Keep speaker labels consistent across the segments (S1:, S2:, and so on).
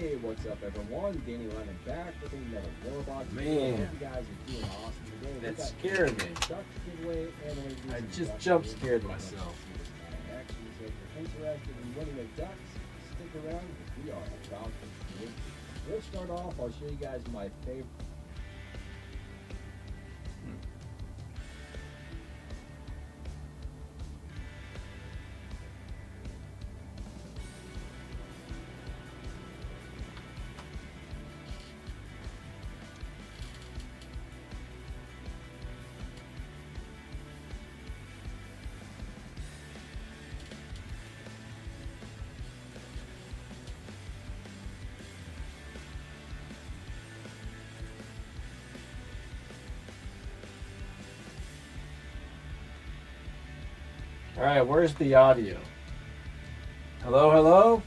S1: Hey, what's up, everyone? Danny Lennon back with another Warbox.
S2: Man,
S1: you guys are doing awesome today.
S2: That scared me. I just jump scared myself.
S1: If you're interested in winning a ducks, stick around because we are about to begin. We'll start off. I'll show you guys my favorite.
S2: All right, where's the audio? Hello, hello?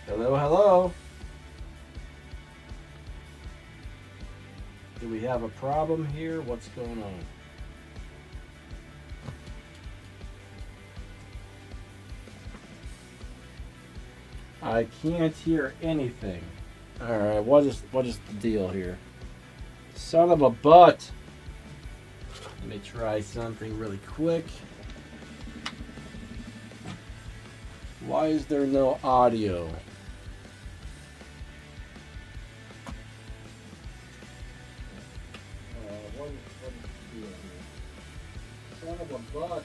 S2: Hello, hello? Do we have a problem here? What's going on? I can't hear anything. All right, what is the deal here? Son of a butt. Let me try something really quick. Why is there no audio?
S1: What is the deal here? Son of a butt.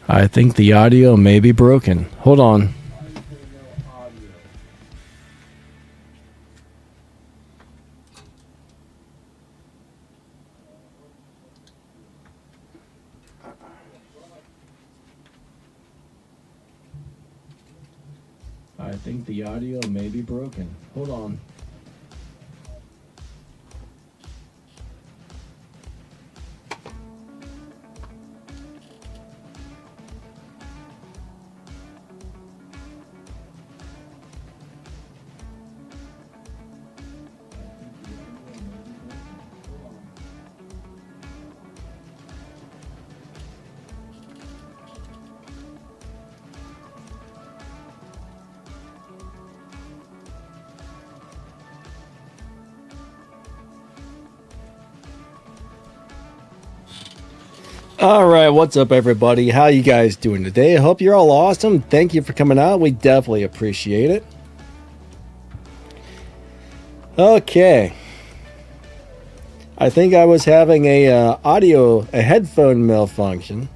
S2: I think the audio may be broken. Hold on.
S1: Why is there no audio?
S2: I think the audio may be broken. Hold on. All right, what's up, everybody? How you guys doing today? I hope you're all awesome. Thank you for coming out. We definitely appreciate it. Okay. I think I was having a headphone malfunction.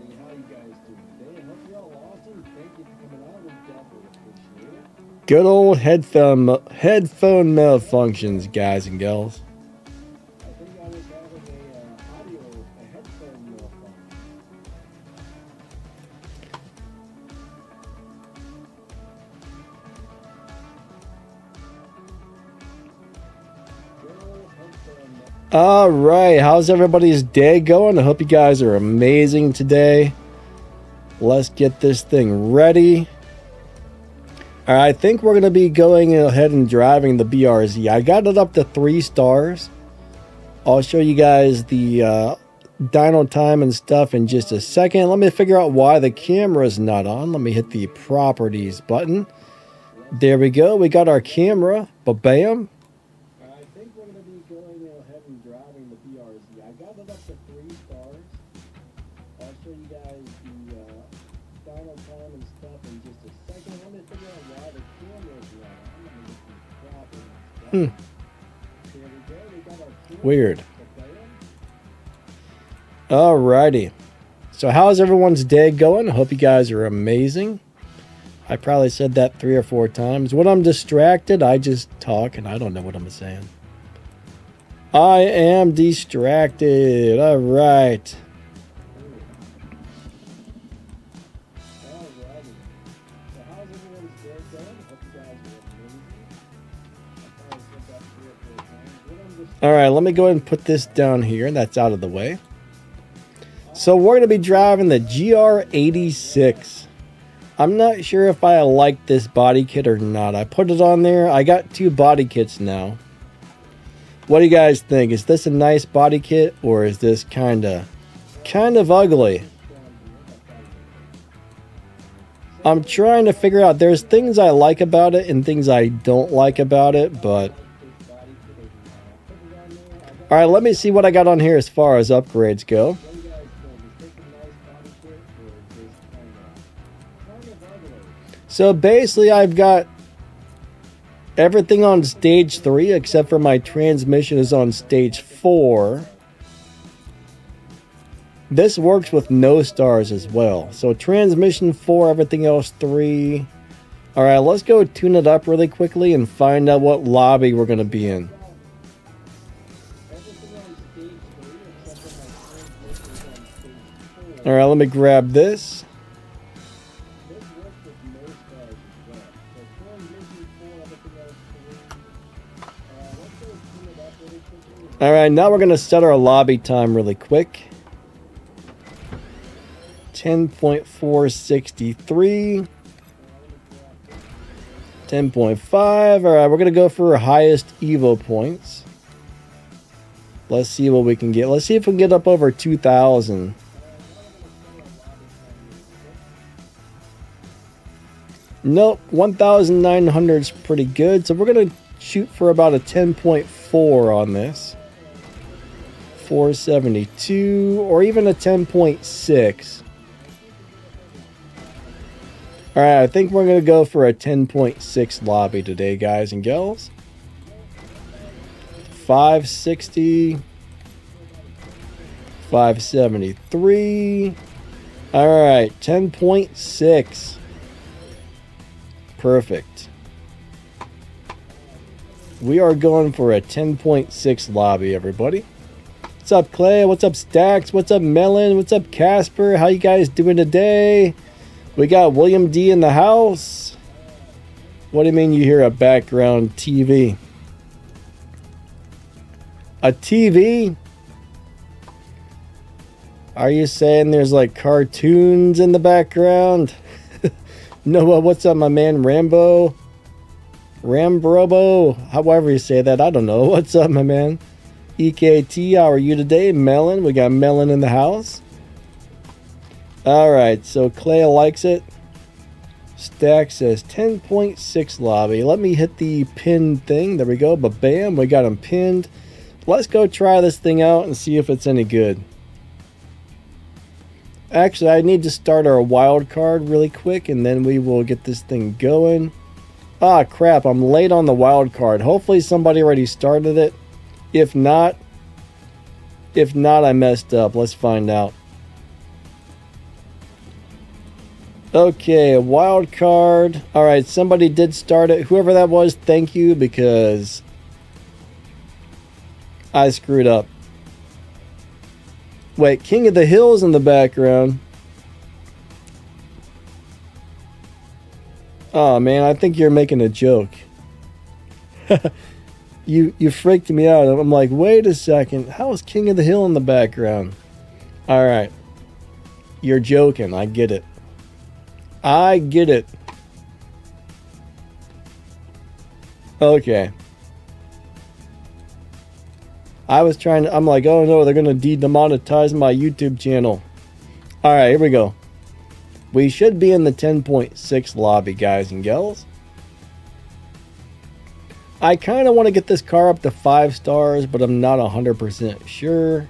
S1: All right, what's up, everybody? How you guys doing today? I hope you're all awesome. Thank you for coming out. We definitely appreciate it.
S2: Good old headphone malfunctions, guys and gals.
S1: I think I was having a headphone malfunction. Good old headphone malfunction.
S2: All right, how's everybody's day going? I hope you guys are amazing today. Let's get this thing ready. All right, I think we're going to be going ahead and driving the BRZ. I got it up to 3 stars. I'll show you guys the dyno time and stuff in just a second. Let me figure out why the camera's not on. Let me hit the properties button. There we go. We got our camera. Ba-bam.
S1: I think we're going to be going ahead and driving the BRZ. I got it up to 3 stars. I'll show you guys the dyno time and stuff in just a second. Let me figure out why the camera's not on. Let me hit the properties button. There we go. We got our camera.
S2: Weird.
S1: Ba-bam.
S2: Alrighty. So how's everyone's day going? I hope you guys are amazing. I probably said that 3 or 4 times. When I'm distracted, I just talk and I don't know what I'm saying. I am distracted. All right.
S1: Alrighty. So how's everyone's day going? Hope you guys are amazing. I probably said that 3 or 4 times. When I'm distracted,
S2: All right, let me go ahead and put this down here. That's out of the way. So we're going to be driving the GR86. I'm not sure if I like this body kit or not. I put it on there. I got 2 body kits now. What do you guys think? Is this a nice body kit, or is this kind of ugly? I'm trying to figure out. There's things I like about it and things I don't like about it, but all right, let me see what I got on here as far as upgrades go. So basically, I've got everything on stage 3 except for my transmission is on stage 4. This works with no stars as well. So transmission 4, everything else 3. All right, let's go tune it up really quickly and find out what lobby we're going to be in. All right, let me grab this. All right, now we're going to set our lobby time really quick. 10.463. 10.5. All right, we're going to go for highest Evo points. Let's see what we can get. Let's see if we can get up over 2,000. Nope, 1,900 is pretty good. So we're going to shoot for about a 10.4 on this. 472 or even a 10.6. All right, I think we're going to go for a 10.6 lobby today, guys and gals. 560. 573. All right, 10.6. Perfect. We are going for a 10.6 lobby, everybody. What's up, Clay? What's up, Stacks? What's up, Melon? What's up, Casper? How you guys doing today? We got William D in the house. What do you mean you hear a background TV? A TV? Are you saying there's like cartoons in the background? Noah, what's up, my man? Rambo? Rambrobo? However you say that, I don't know. What's up, my man? EKT, how are you today? Melon, we got Melon in the house. Alright, so Clay likes it. Stack says 10.6 lobby. Let me hit the pinned thing. There we go. But bam, we got him pinned. Let's go try this thing out and see if it's any good. Actually, I need to start our wild card really quick and then we will get this thing going. Ah, crap, I'm late on the wild card. Hopefully somebody already started it. If not, I messed up. Let's find out. Okay, a wild card. All right, somebody did start it. Whoever that was, thank you, because I screwed up. Wait, King of the Hills in the background. Oh man, I think you're making a joke. You freaked me out. I'm like, wait a second. How is King of the Hill in the background? All right. You're joking. I get it. I get it. Okay. I was trying to, I'm like, oh no, they're going to demonetize my YouTube channel. All right, here we go. We should be in the 10.6 lobby, guys and gals. I kind of want to get this car up to 5 stars, but I'm not 100% sure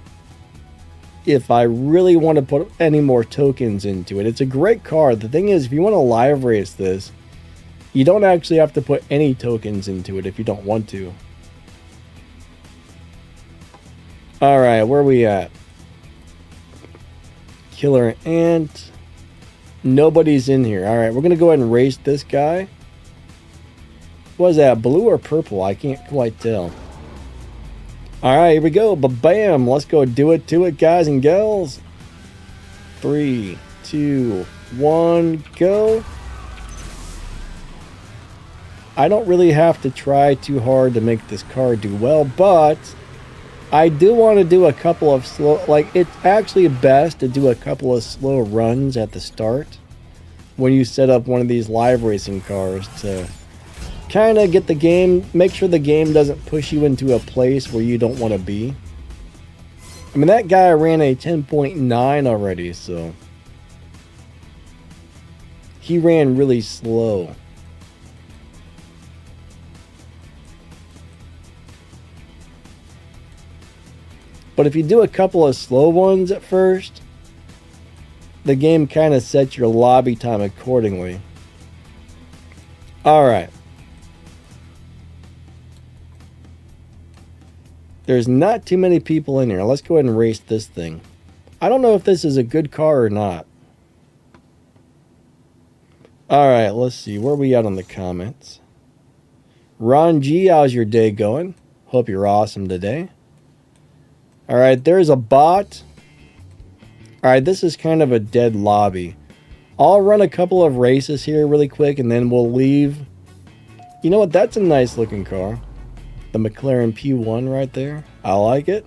S2: if I really want to put any more tokens into it. It's a great car. The thing is, if you want to live race this, you don't actually have to put any tokens into it if you don't want to. Alright, where are we at? Killer Ant. Nobody's in here. Alright, we're going to go ahead and race this guy. What is that, blue or purple? I can't quite tell. Alright, here we go. Ba-bam! Let's go do it to it, guys and gals. 3, 2, 1, go. I don't really have to try too hard to make this car do well, but I do want to do a couple of slow, like, it's actually best to do a couple of slow runs at the start when you set up one of these live racing cars to kind of get the game, make sure the game doesn't push you into a place where you don't want to be. I mean, that guy ran a 10.9 already, so he ran really slow. But if you do a couple of slow ones at first, the game kind of sets your lobby time accordingly. Alright. There's not too many people in here. Let's go ahead and race this thing. I don't know if this is a good car or not. Alright, let's see. Where are we at on the comments? Ron G, how's your day going? Hope you're awesome today. Alright, there's a bot. Alright, this is kind of a dead lobby. I'll run a couple of races here really quick and then we'll leave. You know what? That's a nice looking car. The McLaren P1 right there. I like it.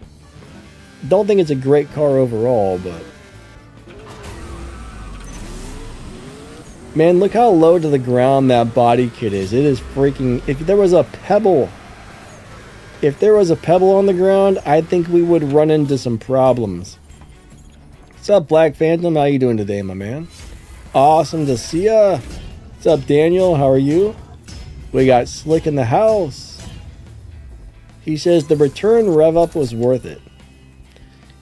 S2: Don't think it's a great car overall, but... Man, look how low to the ground that body kit is. It is freaking... If there was a pebble... If there was a pebble on the ground, I think we would run into some problems. What's up, Black Phantom? How you doing today, my man? Awesome to see ya. What's up, Daniel? How are you? We got Slick in the house. He says the return rev up was worth it.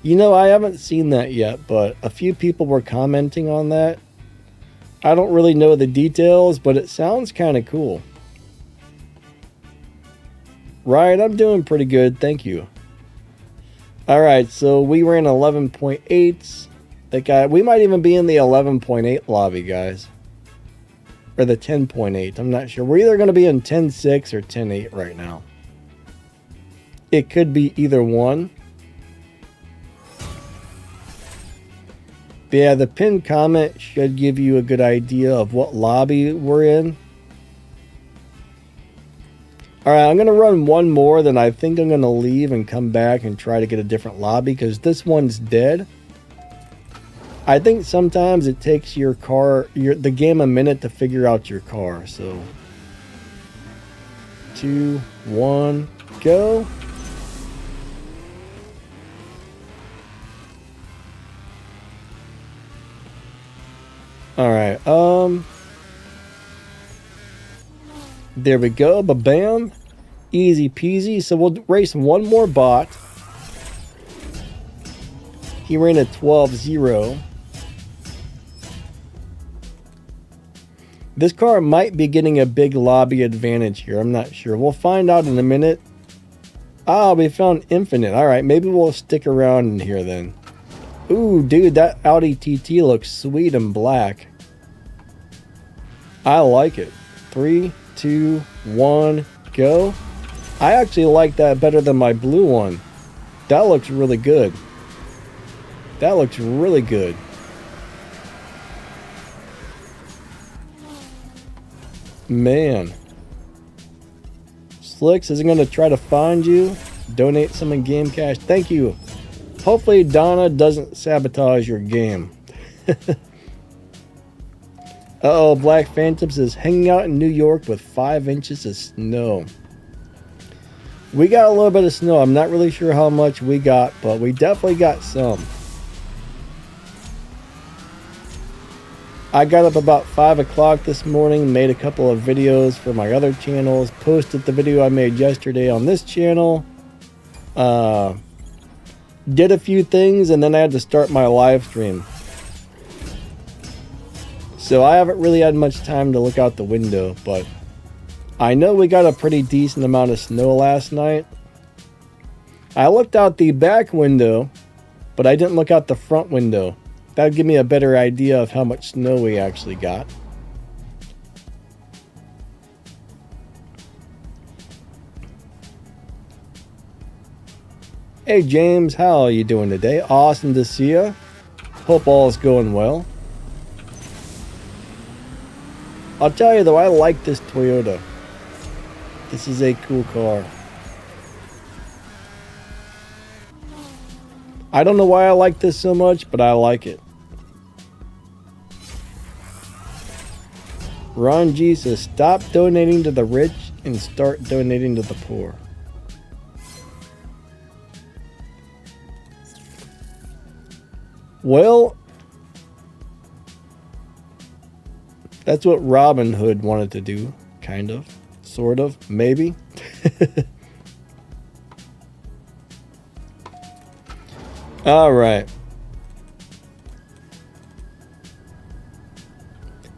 S2: You know, I haven't seen that yet, but a few people were commenting on that. I don't really know the details, but it sounds kind of cool. Right, I'm doing pretty good, thank you. Alright, so we ran 11.8s. That guy, we might even be in the 11.8 lobby, guys. Or the 10.8, I'm not sure. We're either going to be in 10.6 or 10.8 right now. It could be either one. But yeah, the pinned comment should give you a good idea of what lobby we're in. Alright, I'm going to run one more, then I think I'm going to leave and come back and try to get a different lobby because this one's dead. I think sometimes it takes your car, the game a minute to figure out your car. So, 2, 1, go. Alright, there we go, ba-bam. Easy peasy. So we'll race one more bot. He ran a 12.0. This car might be getting a big lobby advantage here. I'm not sure. We'll find out in a minute. Ah, we found Infinite. Alright, maybe we'll stick around in here then. Ooh, dude, that Audi TT looks sweet and black. I like it. 3, 2, 1, go. I actually like that better than my blue one. That looks really good. That looks really good. Man. Slicks is going to try to find you. Donate some in-game cash. Thank you. Hopefully Donna doesn't sabotage your game. Uh-oh, Black Phantoms is hanging out in New York with 5 inches of snow. We got a little bit of snow. I'm not really sure how much we got, but we definitely got some. I got up about 5 o'clock this morning, made a couple of videos for my other channels, posted the video I made yesterday on this channel. Did a few things, and then I had to start my live stream. So I haven't really had much time to look out the window, but I know we got a pretty decent amount of snow last night. I looked out the back window, but I didn't look out the front window. That would give me a better idea of how much snow we actually got. Hey James, how are you doing today? Awesome to see you. Hope all is going well. I'll tell you though, I like this Toyota. This is a cool car. I don't know why I like this so much, but I like it. Ron G says, stop donating to the rich and start donating to the poor. Well, that's what Robin Hood wanted to do, kind of, sort of, maybe. All right.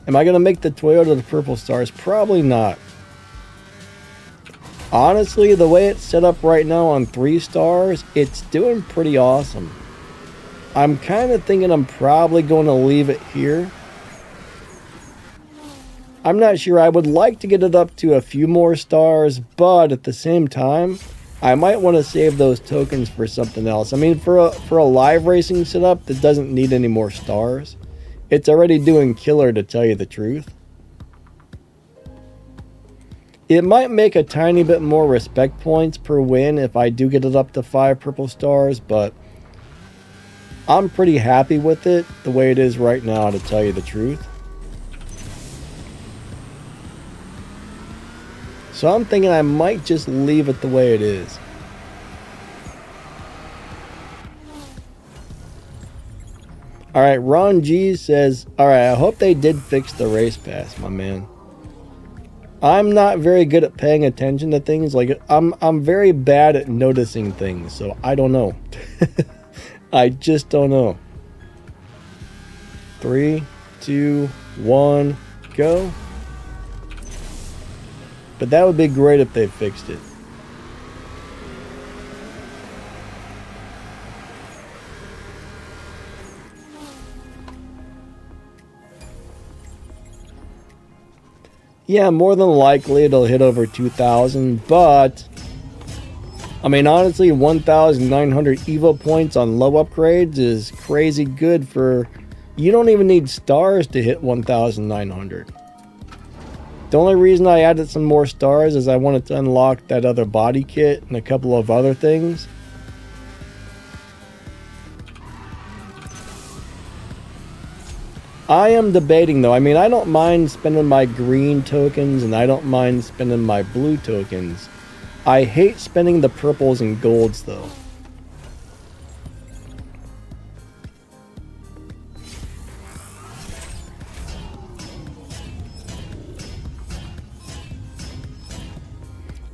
S2: Am I going to make the Toyota the purple stars? Probably not. Honestly, the way it's set up right now on 3 stars, it's doing pretty awesome. I'm kind of thinking I'm probably going to leave it here. I'm not sure. I would like to get it up to a few more stars, but at the same time, I might want to save those tokens for something else. I mean, for a live racing setup that doesn't need any more stars, it's already doing killer, to tell you the truth. It might make a tiny bit more respect points per win if I do get it up to 5 purple stars, but I'm pretty happy with it the way it is right now, to tell you the truth. So I'm thinking I might just leave it the way it is. Alright, Ron G says, alright, I hope they did fix the race pass, my man. I'm not very good at paying attention to things. Like, I'm very bad at noticing things, so I don't know. I just don't know. 3, 2, 1, go. But that would be great if they fixed it. Yeah, more than likely it'll hit over 2,000, but I mean, honestly, 1,900 Evo points on low upgrades is crazy good for... You don't even need stars to hit 1,900. The only reason I added some more stars is I wanted to unlock that other body kit and a couple of other things. I am debating though. I mean, I don't mind spending my green tokens and I don't mind spending my blue tokens. I hate spending the purples and golds though.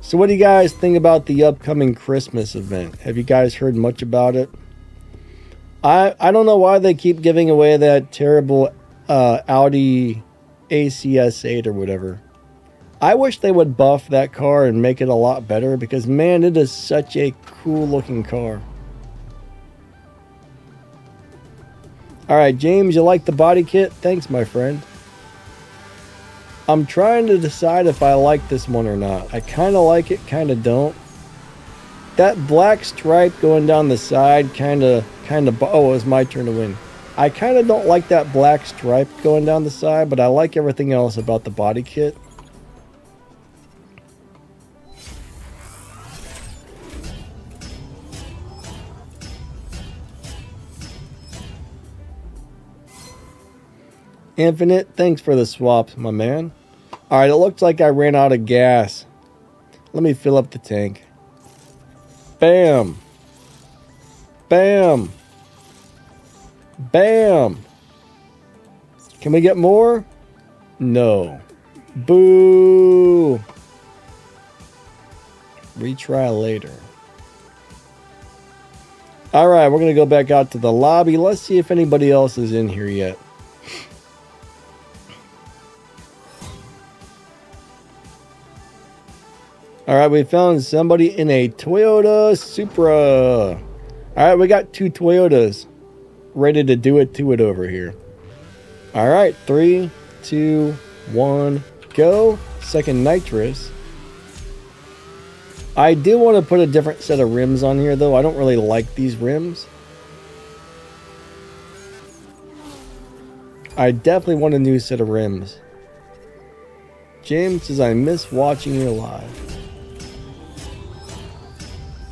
S2: So what do you guys think about the upcoming Christmas event? Have you guys heard much about it? I don't know why they keep giving away that terrible Audi ACS8 or whatever. I wish they would buff that car and make it a lot better because, man, it is such a cool looking car. Alright, James, you like the body kit? Thanks, my friend. I'm trying to decide if I like this one or not. I kind of like it, kind of don't. That black stripe going down the side kind of... Oh, it was my turn to win. I kind of don't like that black stripe going down the side, but I like everything else about the body kit. Infinite, thanks for the swaps, my man. Alright, it looks like I ran out of gas. Let me fill up the tank. Bam. Bam. Bam. Can we get more? No. Boo. Retry later. Alright, we're going to go back out to the lobby. Let's see if anybody else is in here yet. Alright, we found somebody in a Toyota Supra. Alright, we got 2 Toyotas ready to do it to it over here. Alright, 3, 2, 1, go. Second nitrous. I do want to put a different set of rims on here, though. I don't really like these rims. I definitely want a new set of rims. James says, I miss watching you live.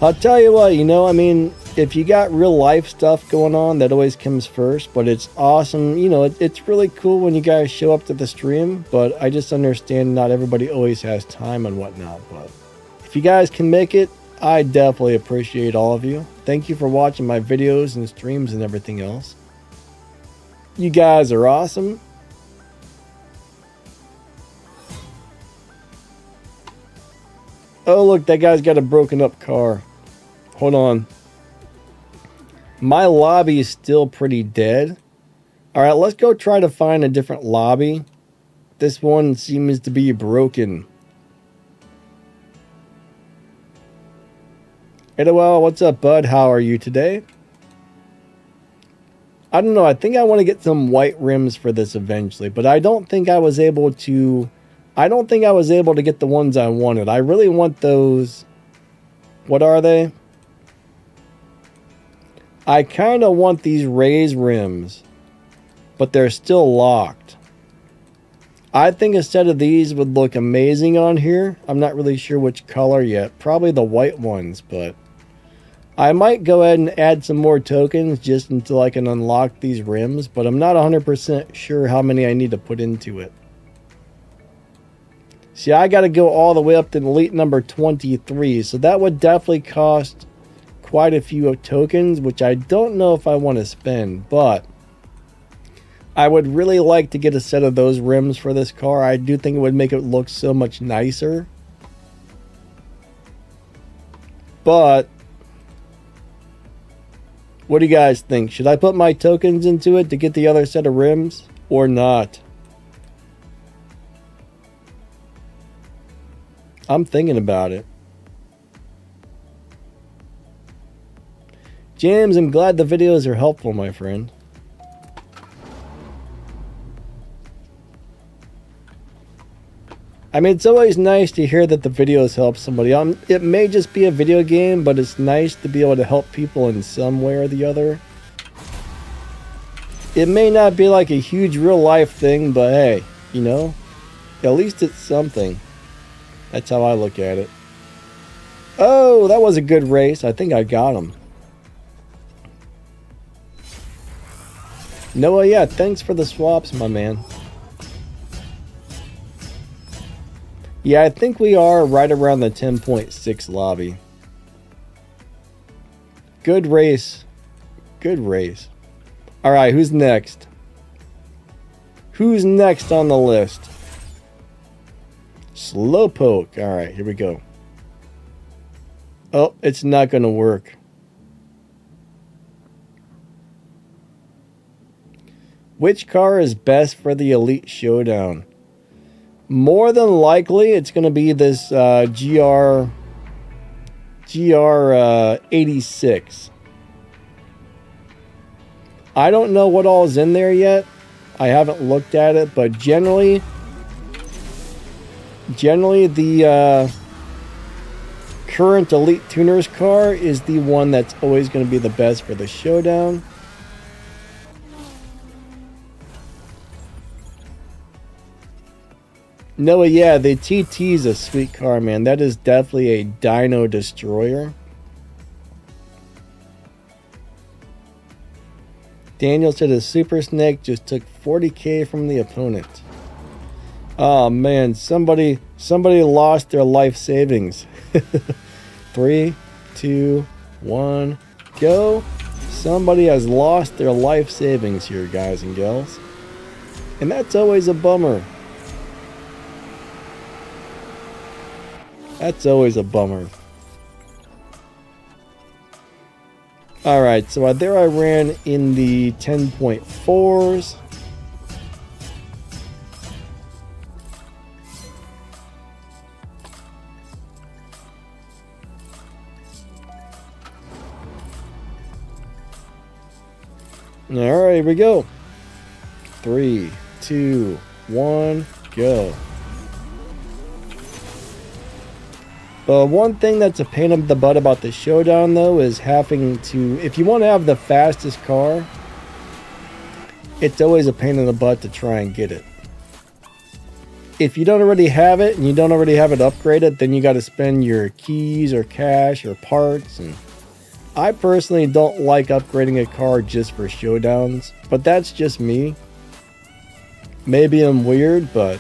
S2: I'll tell you what, you know, I mean, if you got real life stuff going on, that always comes first. But it's awesome. You know, it's really cool when you guys show up to the stream. But I just understand not everybody always has time and whatnot. But if you guys can make it, I definitely appreciate all of you. Thank you for watching my videos and streams and everything else. You guys are awesome. Oh, look, that guy's got a broken up car. Hold on. My lobby is still pretty dead. All right, let's go try to find a different lobby. This one seems to be broken. Hello, what's up, bud? How are you today? I don't know. I think I want to get some white rims for this eventually, but I don't think I was able to... I don't think I was able to get the ones I wanted. I really want those. What are they? I kind of want these raised rims, but they're still locked. I think a set of these would look amazing on here. I'm not really sure which color yet. Probably the white ones, but I might go ahead and add some more tokens just until I can unlock these rims, but I'm not 100% sure how many I need to put into it. See, I got to go all the way up to elite number 23, so that would definitely cost quite a few tokens, which I don't know if I want to spend, but I would really like to get a set of those rims for this car. I do think it would make it look so much nicer. But what do you guys think? Should I put my tokens into it to get the other set of rims or not? I'm thinking about it. James, I'm glad the videos are helpful, my friend. I mean, it's always nice to hear that the videos help somebody. It may just be a video game, but it's nice to be able to help people in some way or the other. It may not be like a huge real life thing, but hey, you know, at least it's something. That's how I look at it. Oh, that was a good race. I think I got him. Noah, yeah, thanks for the swaps, my man. Yeah, I think we are right around the 10.6 lobby. Good race. Good race. All right, who's next? Who's next on the list? Slowpoke. All right, here we go. Oh, it's not going to work. Which car is best for the Elite Showdown? More than likely, it's going to be this GR 86. I don't know what all is in there yet. I haven't looked at it, but generally the current Elite Tuners car is the one that's always going to be the best for the showdown. Noah, yeah, the TT is a sweet car, man. That is definitely a dyno destroyer. Daniel said a Super Snake just took 40k from the opponent. Oh man, somebody lost their life savings. 3, 2, 1, go. Somebody has lost their life savings here, guys and gals. And that's always a bummer. That's always a bummer. Alright, so there I ran in the 10.4s. Alright, here we go. 3, 2, 1, go. One thing that's a pain in the butt about the showdown, though, is having to... If you want to have the fastest car, it's always a pain in the butt to try and get it. If you don't already have it, and you don't already have it upgraded, then you got to spend your keys or cash or parts, and I personally don't like upgrading a car just for showdowns, but that's just me. Maybe I'm weird, but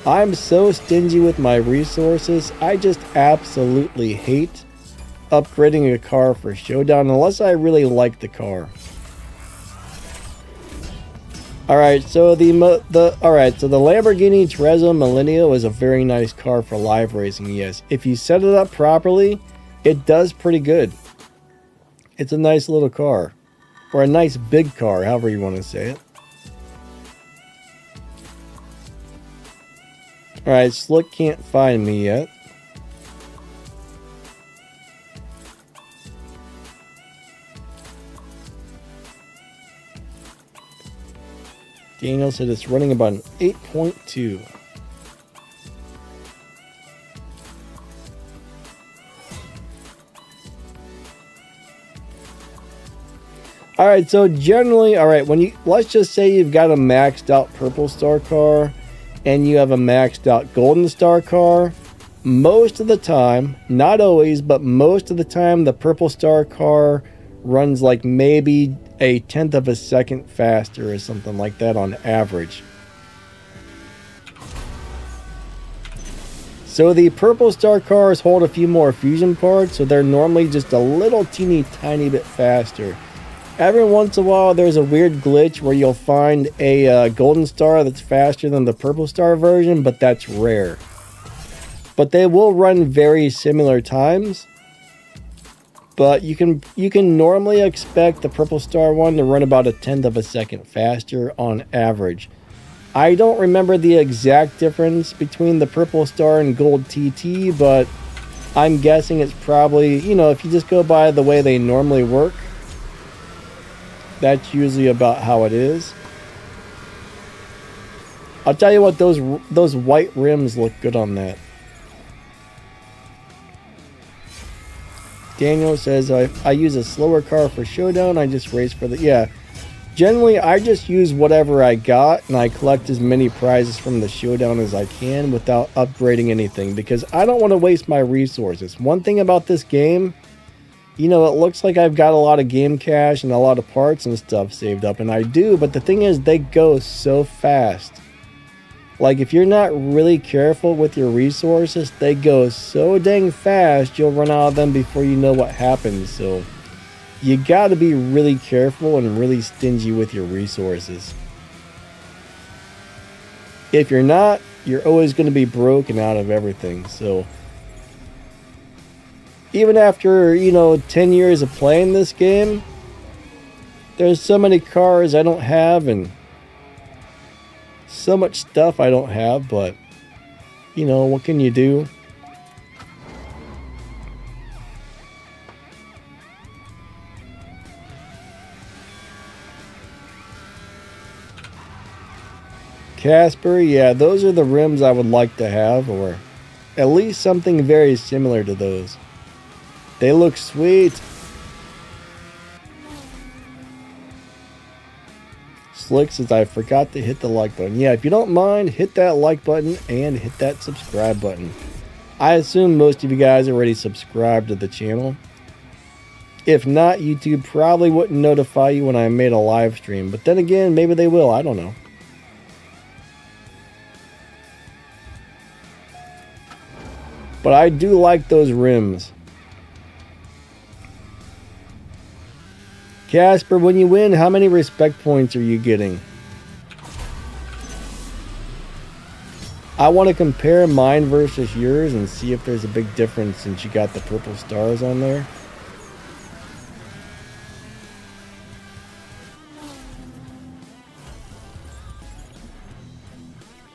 S2: I'm so stingy with my resources. I just absolutely hate upgrading a car for showdown unless I really like the car. Alright, so the Lamborghini Trezzo Millennio is a very nice car for live racing, yes. If you set it up properly, it does pretty good. It's a nice little car. Or a nice big car, however you want to say it. Alright, Slick can't find me yet. Daniel said it's running about an 8.2. Alright, so generally, alright, let's just say you've got a maxed out Purple Star car and you have a maxed out Golden Star car. Most of the time, not always, but most of the time, the Purple Star car runs like maybe a 1/10 of a second faster or something like that on average. So the Purple Star cars hold a few more fusion parts, so they're normally just a little teeny tiny bit faster. Every once in a while there's a weird glitch where you'll find a Golden Star that's faster than the Purple Star version, but that's rare. But they will run very similar times. But you can normally expect the Purple Star one to run about a 1/10 of a second faster on average. I don't remember the exact difference between the Purple Star and Gold TT, but I'm guessing it's probably, you know, if you just go by the way they normally work, that's usually about how it is. I'll tell you what, those white rims look good on that. Daniel says, I use a slower car for showdown. I just race for the... Yeah. Generally, I just use whatever I got, and I collect as many prizes from the showdown as I can without upgrading anything, because I don't want to waste my resources. One thing about this game, you know, it looks like I've got a lot of game cash and a lot of parts and stuff saved up, and I do, but the thing is, they go so fast. Like, if you're not really careful with your resources, they go so dang fast, you'll run out of them before you know what happens. So, you gotta be really careful and really stingy with your resources. If you're not, you're always going to be broken out of everything. So, even after, you know, 10 years of playing this game, there's so many cars I don't have and so much stuff I don't have, but, you know, what can you do? Casper, yeah, those are the rims I would like to have, or at least something very similar to those. They look sweet. Slick says, I forgot to hit the like button. Yeah, if you don't mind, hit that like button and hit that subscribe button. I assume most of you guys already subscribed to the channel. If not, YouTube probably wouldn't notify you when I made a live stream. But then again, maybe they will. I don't know. But I do like those rims. Casper, when you win, how many respect points are you getting? I want to compare mine versus yours and see if there's a big difference since you got the purple stars on there.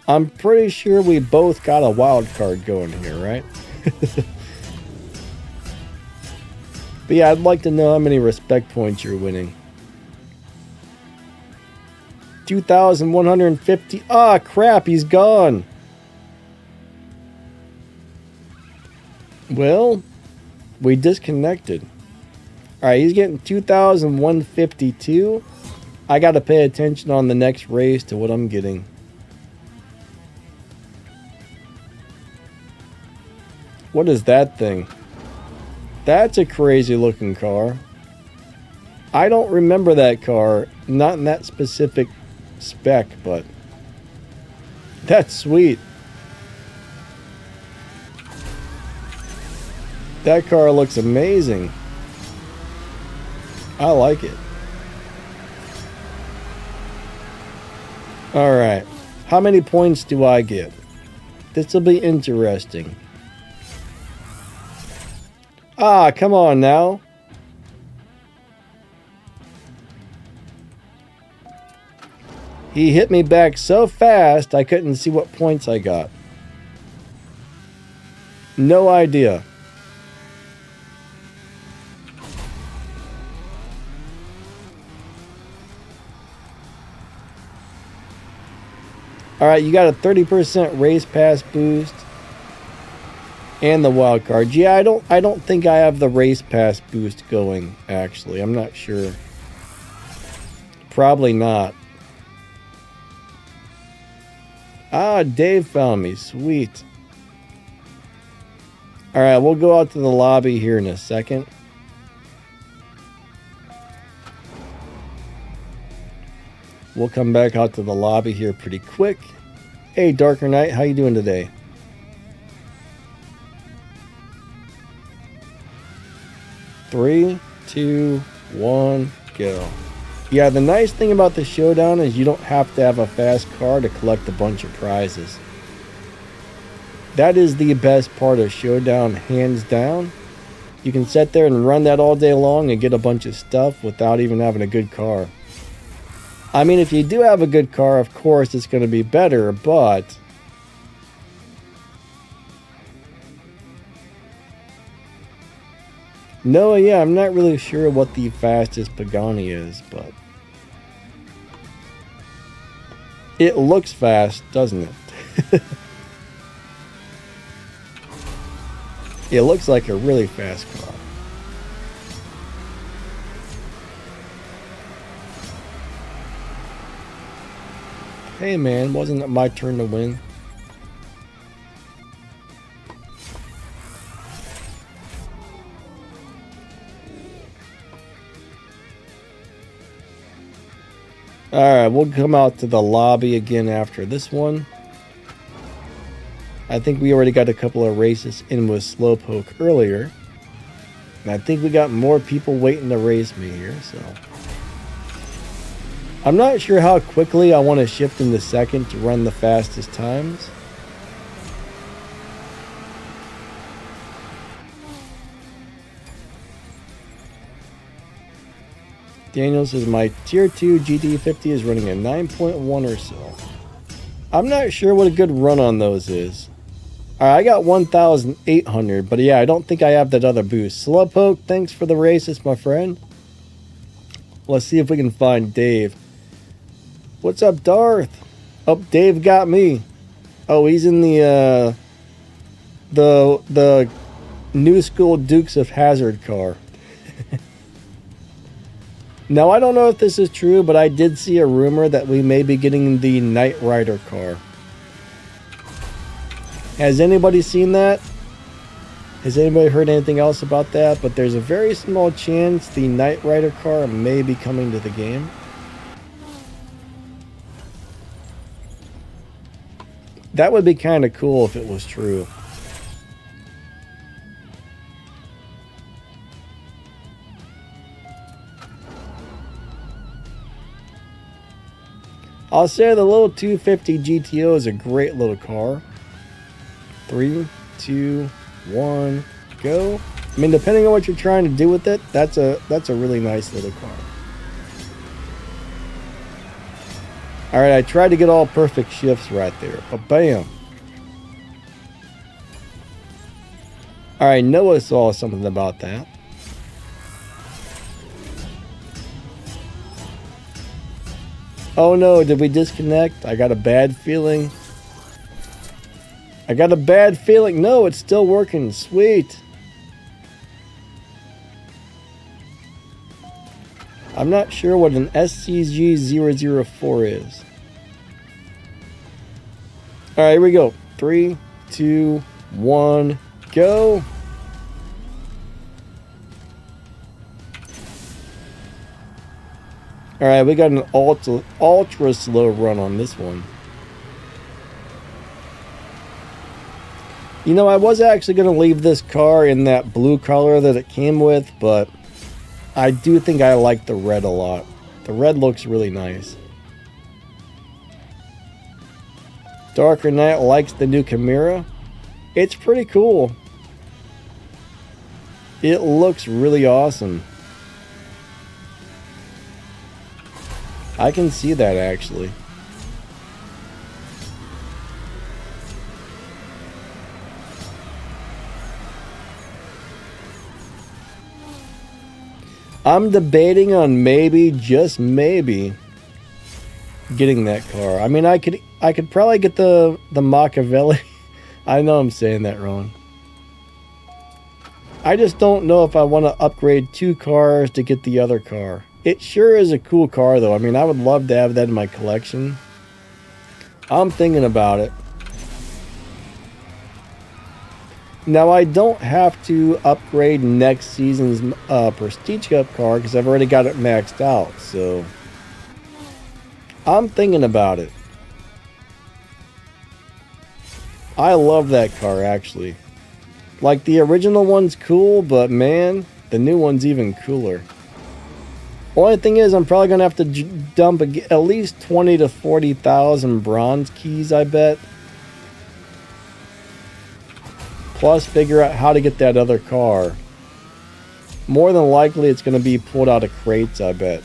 S2: I'm pretty sure we both got a wild card going here, right? But yeah, I'd like to know how many respect points you're winning. 2,150. Ah, crap, he's gone. Well, we disconnected. Alright, he's getting 2,152. I got to pay attention on the next race to what I'm getting. What is that thing? That's a crazy looking car. I don't remember that car. Not in that specific spec, but that's sweet. That car looks amazing. I like it. Alright. How many points do I get? This will be interesting. Ah, come on now. He hit me back so fast I couldn't see what points I got. No idea. Alright, you got a 30% race pass boost and the wild card. Yeah, I don't think I have the race pass boost going, actually. I'm not sure. Probably not. Ah, Dave found me. Sweet. Alright, we'll go out to the lobby here in a second. We'll come back out to the lobby here pretty quick. Hey, Darker Knight, how you doing today? Three, two, one, go. Yeah, the nice thing about the showdown is you don't have to have a fast car to collect a bunch of prizes. That is the best part of showdown, hands down. You can sit there and run that all day long and get a bunch of stuff without even having a good car. I mean, if you do have a good car, of course, it's going to be better, but no, yeah, I'm not really sure what the fastest Pagani is, but it looks fast, doesn't it? It looks like a really fast car. Hey man, wasn't it my turn to win? Alright, we'll come out to the lobby again after this one. I think we already got a couple of races in with Slowpoke earlier. And I think we got more people waiting to race me here, so I'm not sure how quickly I want to shift into second to run the fastest times. Daniel says my tier 2 GT50 is running a 9.1 or so. I'm not sure what a good run on those is. Alright, I got 1,800, but yeah, I don't think I have that other boost. Slowpoke, thanks for the races, my friend. Let's see if we can find Dave. What's up, Darth? Oh, Dave got me. Oh, he's in the new school Dukes of Hazzard car. Now, I don't know if this is true, but I did see a rumor that we may be getting the Knight Rider car. Has anybody seen that? Has anybody heard anything else about that? But there's a very small chance the Knight Rider car may be coming to the game. That would be kind of cool if it was true. I'll say the little 250 GTO is a great little car. 3, 2, 1, go. I mean, depending on what you're trying to do with it, that's a really nice little car. Alright, I tried to get all perfect shifts right there, but bam. Alright, Noah saw something about that. Oh no, did we disconnect? I got a bad feeling. I got a bad feeling. No, it's still working. Sweet. I'm not sure what an SCG004 is. Alright, here we go. 3, 2, 1, go. All right, we got an ultra slow run on this one. You know, I was actually going to leave this car in that blue color that it came with, but I do think I like the red a lot. The red looks really nice. Darker Knight likes the new Chimera. It's pretty cool. It looks really awesome. I can see that actually. I'm debating on maybe, just maybe, getting that car. I mean, I could probably get the Machiavelli. I know I'm saying that wrong. I just don't know if I want to upgrade 2 cars to get the other car. It sure is a cool car though. I mean, I would love to have that in my collection. I'm thinking about it. Now, I don't have to upgrade next season's Prestige Cup car because I've already got it maxed out. So, I'm thinking about it. I love that car, actually. Like, the original one's cool, but man, the new one's even cooler. Only thing is, I'm probably going to have to dump at least 20 to 40,000 bronze keys, I bet. Plus, figure out how to get that other car. More than likely, it's going to be pulled out of crates, I bet.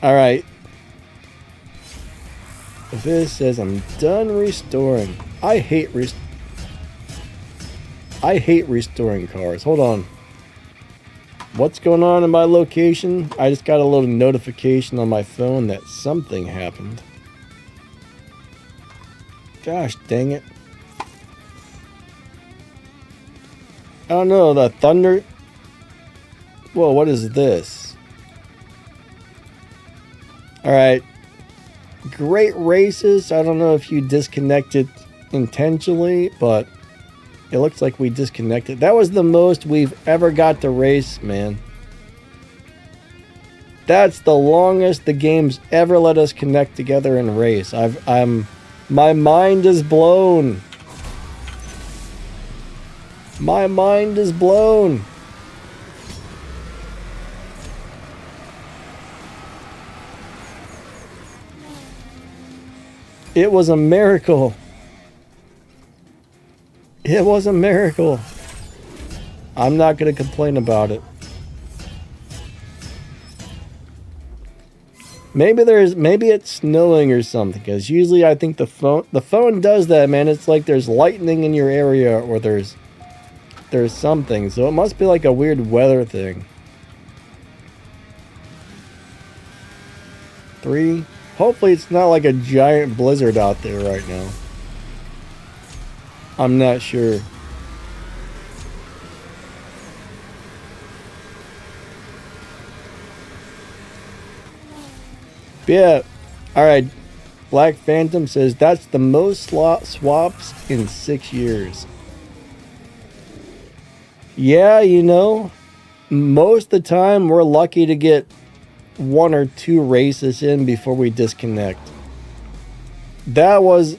S2: Alright. This says I'm done restoring. I hate restoring cars. Hold on. What's going on in my location? I just got a little notification on my phone that something happened. Gosh dang it. I don't know, the thunder. Whoa, what is this? Alright. Great races. I don't know if you disconnected intentionally, but it looks like we disconnected. That was the most we've ever got to race, man. That's the longest the game's ever let us connect together and race. My mind is blown. My mind is blown. It was a miracle. It was a miracle. I'm not going to complain about it. Maybe it's snowing or something, because usually I think the phone does that, man. It's like there's lightning in your area or there's something. So it must be like a weird weather thing. 3. Hopefully it's not like a giant blizzard out there right now. I'm not sure. But yeah. Alright. Black Phantom says that's the most swaps in 6 years. Yeah, you know, most of the time we're lucky to get 1 or 2 races in before we disconnect. That was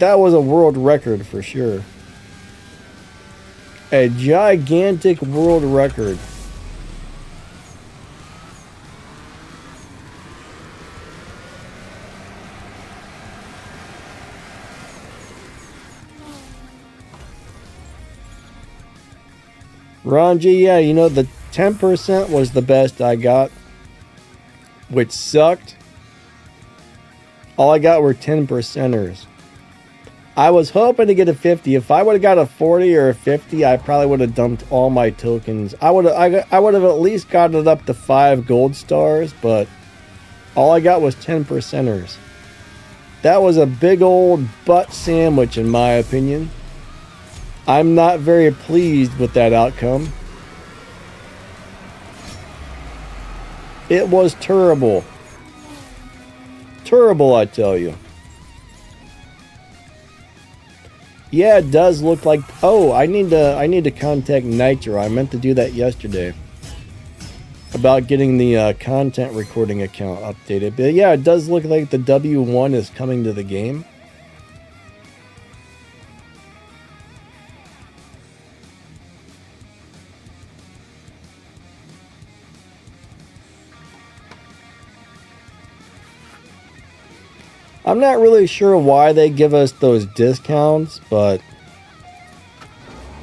S2: a world record for sure. A gigantic world record. Ron G, yeah, you know, the 10% was the best I got, which sucked. All I got were 10%ers. I was hoping to get a 50. If I would have got a 40 or a 50, I probably would have dumped all my tokens. I would have at least gotten it up to 5 gold stars, but all I got was 10%ers. That was a big old butt sandwich in my opinion. I'm not very pleased with that outcome. It was terrible. Terrible, I tell you. Yeah, it does look like... Oh, I need to contact Nitro. I meant to do that yesterday. About getting the content recording account updated. But yeah, it does look like the W1 is coming to the game. I'm not really sure why they give us those discounts, but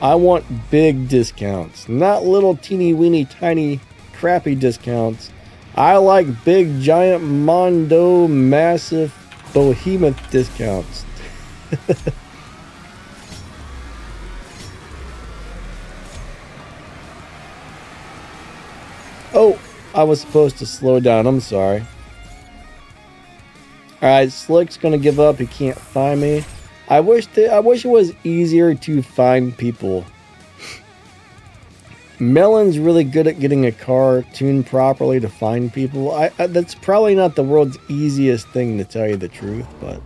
S2: I want big discounts, not little teeny weeny tiny crappy discounts. I like big giant mondo massive behemoth discounts. Oh, I was supposed to slow down. I'm sorry. Alright, Slick's gonna give up. He can't find me. I wish it was easier to find people. Melon's really good at getting a car tuned properly to find people. That's probably not the world's easiest thing, to tell you the truth, but...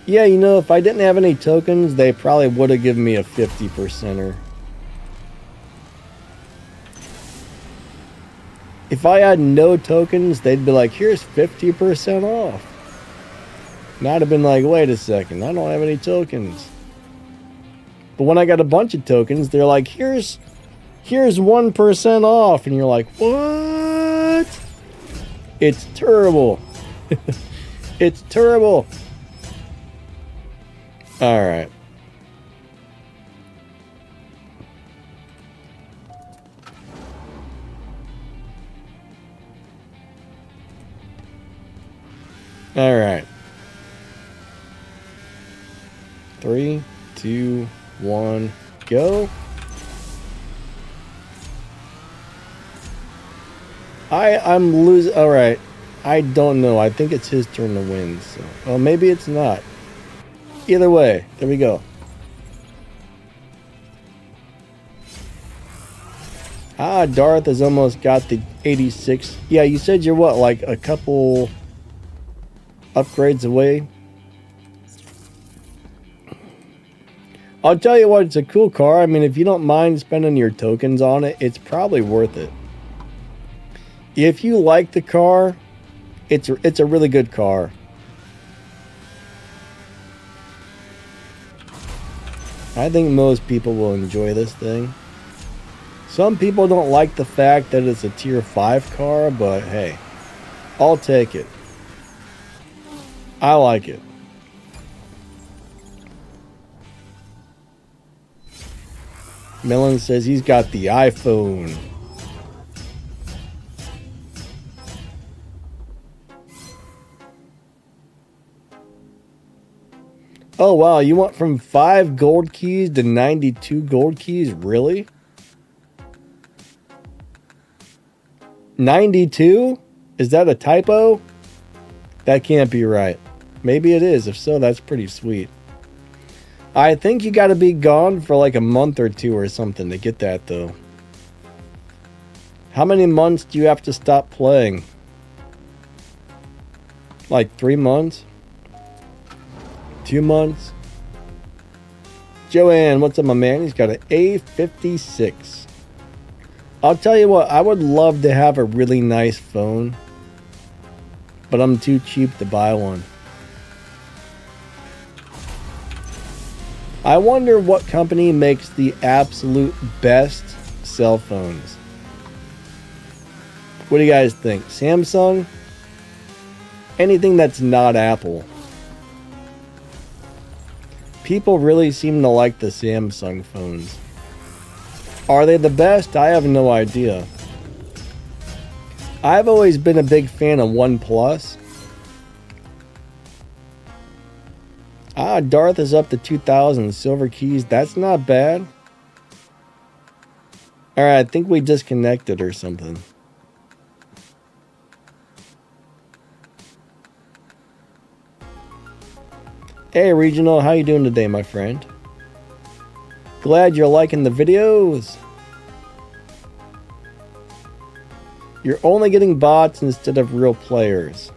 S2: Yeah, you know, if I didn't have any tokens, they probably would have given me a 50%er. If I had no tokens, they'd be like, here's 50% off. And I'd have been like, wait a second, I don't have any tokens. But when I got a bunch of tokens, they're like, here's 1% off. And you're like, what? It's terrible. It's terrible. All right. All right. 3, 2, 1, go. I'm losing. All right. I don't know. I think it's his turn to win. So, well, maybe it's not. Either way, there we go. Ah, Darth has almost got the 86. Yeah, you said you're what, like a couple upgrades away? I'll tell you what, it's a cool car. I mean, if you don't mind spending your tokens on it, it's probably worth it. If you like the car, it's a really good car. I think most people will enjoy this thing. Some people don't like the fact that it's a tier 5 car, but hey, I'll take it. I like it. Melon says he's got the iPhone. Oh wow, you went from 5 gold keys to 92 gold keys? Really? 92? Is that a typo? That can't be right. Maybe it is. If so, that's pretty sweet. I think you gotta be gone for like a month or 2 or something to get that though. How many months do you have to stop playing? Like 3 months? 2 months? Joanne, what's up, my man? He's got an A56. I'll tell you what, I would love to have a really nice phone, but I'm too cheap to buy one. I wonder what company makes the absolute best cell phones. What do you guys think? Samsung? Anything that's not Apple. People really seem to like the Samsung phones. Are they the best? I have no idea. I've always been a big fan of OnePlus. Ah, Darth is up to 2,000 silver keys. That's not bad. Alright, I think we disconnected or something. Hey, Regional, how you doing today, my friend? Glad you're liking the videos. You're only getting bots instead of real players.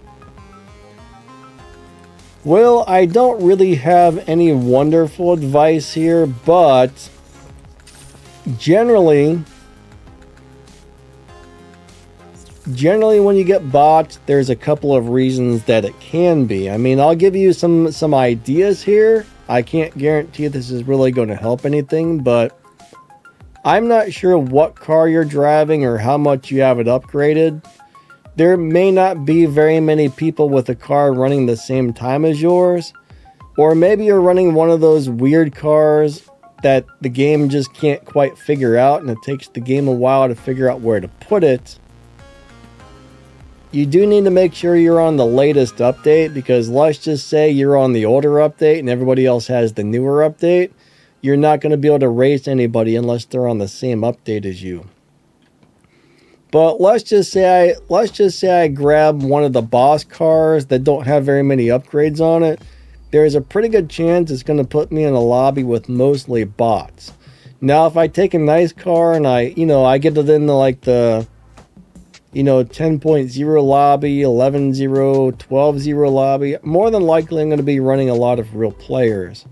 S2: Well, I don't really have any wonderful advice here, but generally when you get bots, there's a couple of reasons that it can be. I mean, I'll give you some ideas here. I can't guarantee this is really going to help anything, but I'm not sure what car you're driving or how much you have it upgraded. There may not be very many people with a car running the same time as yours, or maybe you're running one of those weird cars that the game just can't quite figure out, and it takes the game a while to figure out where to put it. You do need to make sure you're on the latest update, because let's just say you're on the older update and everybody else has the newer update. You're not going to be able to race anybody unless they're on the same update as you. But let's just say I grab one of the boss cars that don't have very many upgrades on it. There's a pretty good chance it's going to put me in a lobby with mostly bots. Now, if I take a nice car and I get it into like the 10.0 lobby, 11.0, 12.0 lobby, more than likely I'm going to be running a lot of real players.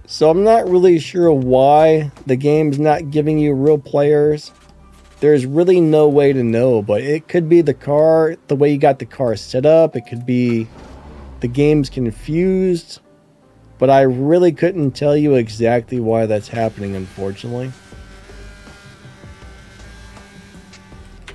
S2: So I'm not really sure why the game's not giving you real players. There's really no way to know, but it could be the car, the way you got the car set up. It could be the game's confused, but I really couldn't tell you exactly why that's happening, unfortunately.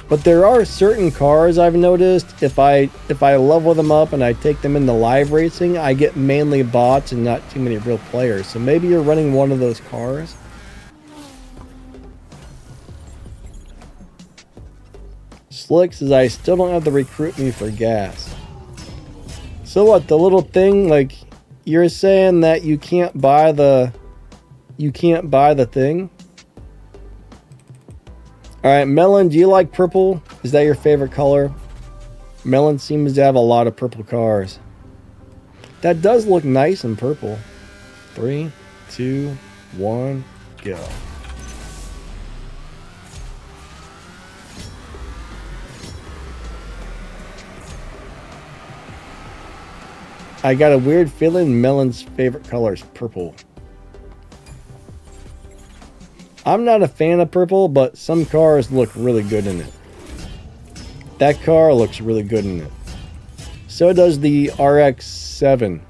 S2: But there are certain cars I've noticed, if I level them up and I take them into live racing, I get mainly bots and not too many real players. So maybe you're running one of those cars. Slick says, I still don't have to recruit me for gas. So what, the little thing, like, you're saying that you can't buy the thing? Alright, Melon, do you like purple? Is that your favorite color? Melon seems to have a lot of purple cars. That does look nice in purple. 3, 2, 1, go. I got a weird feeling Melon's favorite color is purple. I'm not a fan of purple, but some cars look really good in it. That car looks really good in it. So does the RX-7.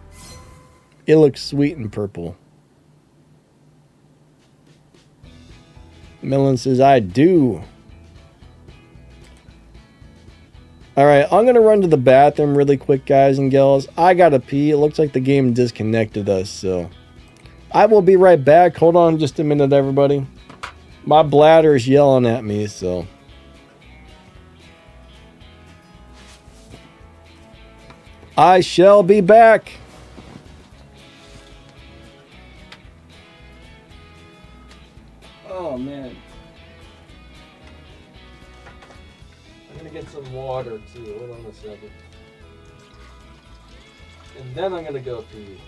S2: It looks sweet in purple. Melon says, I do. Alright, I'm going to run to the bathroom really quick, guys and gals. I gotta pee. It looks like the game disconnected us, so I will be right back. Hold on just a minute, everybody. My bladder is yelling at me, so. I shall be back. Oh, man. I'm going to get some water, too. Hold on a second. And then I'm going to go pee.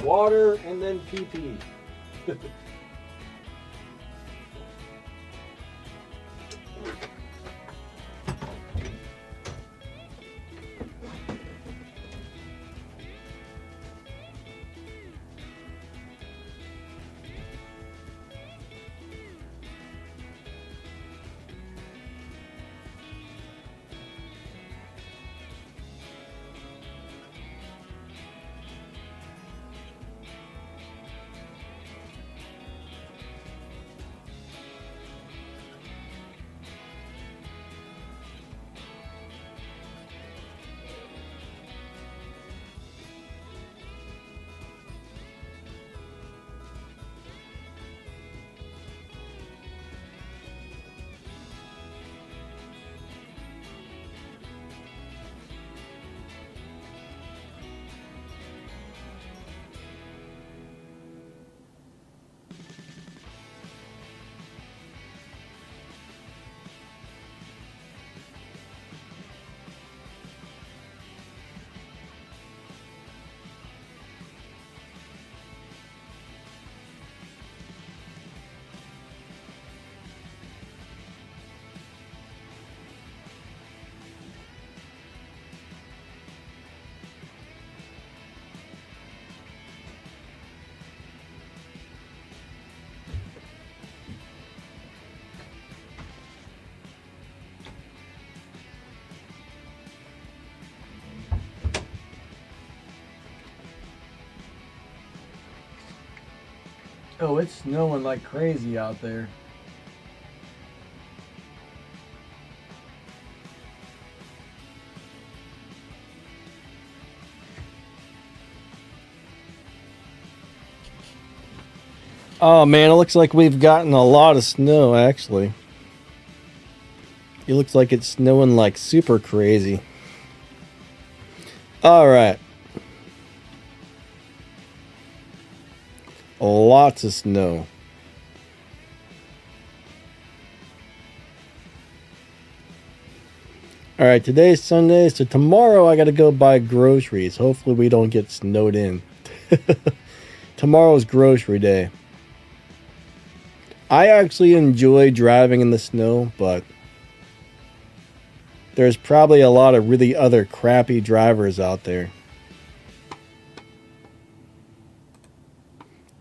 S2: Water and then pee-pee. Oh, it's snowing like crazy out there. Oh man, it looks like we've gotten a lot of snow actually. It looks like it's snowing like super crazy. All right. Lots of snow. All right, today's Sunday, so tomorrow I got to go buy groceries. Hopefully we don't get snowed in. Tomorrow's grocery day. I actually enjoy driving in the snow, but there's probably a lot of really other crappy drivers out there.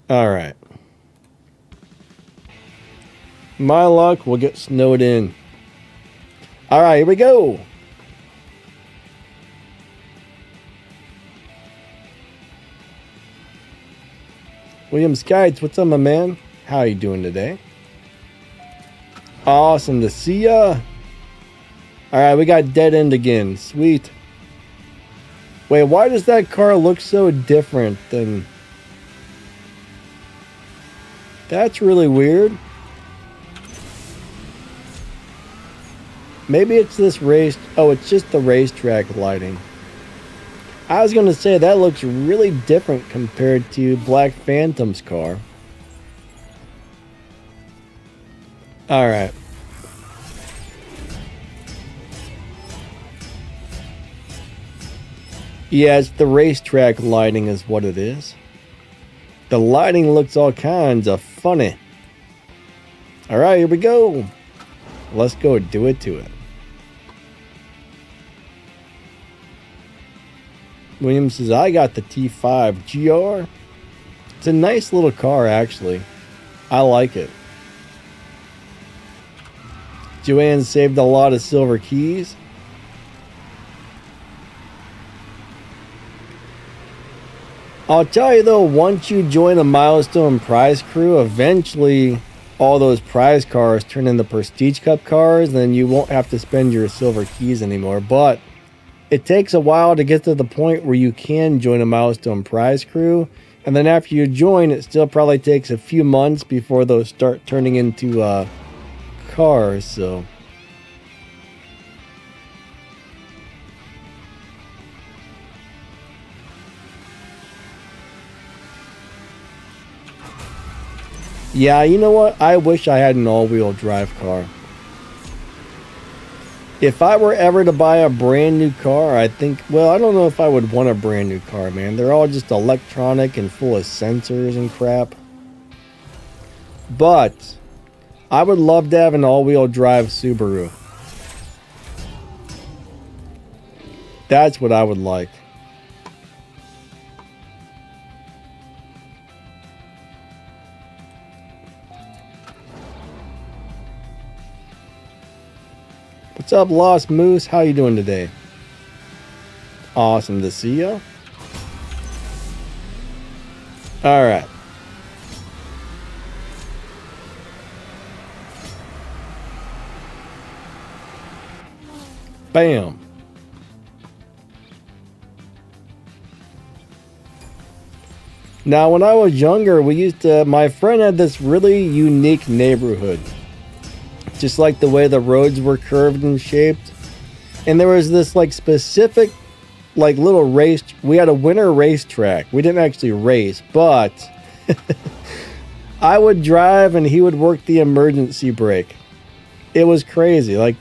S2: All right. My luck, we'll get snowed in. All right, here we go. William Skites, what's up, my man? How you doing today? Awesome to see ya. All right, we got dead end again. Sweet. Wait, why does that car look so different than... That's really weird. Maybe it's this race... Oh, it's just the racetrack lighting. I was going to say, that looks really different compared to Black Phantom's car. Alright. Yeah, it's the racetrack lighting is what it is. The lighting looks all kinds of funny. Alright, here we go. Let's go do it to it. William says, I got the T5 GR. It's a nice little car, actually. I like it. Joanne saved a lot of silver keys. I'll tell you though, once you join a milestone prize crew, eventually all those prize cars turn into Prestige Cup cars, and you won't have to spend your silver keys anymore. But it takes a while to get to the point where you can join a milestone prize crew. And then after you join, it still probably takes a few months before those start turning into cars. So yeah, you know what? I wish I had an all-wheel drive car. If I were ever to buy a brand new car, I think, well, I don't know if I would want a brand new car, man. They're all just electronic and full of sensors and crap. But I would love to have an all-wheel drive Subaru. That's what I would like. What's up, Lost Moose? How you doing today? Awesome to see you. All right. Bam. Now, when I was younger, my friend had this really unique neighborhood. Just like the way the roads were curved and shaped. And there was this like specific like little race. We had a winter racetrack. We didn't actually race, but I would drive and he would work the emergency brake. It was crazy. Like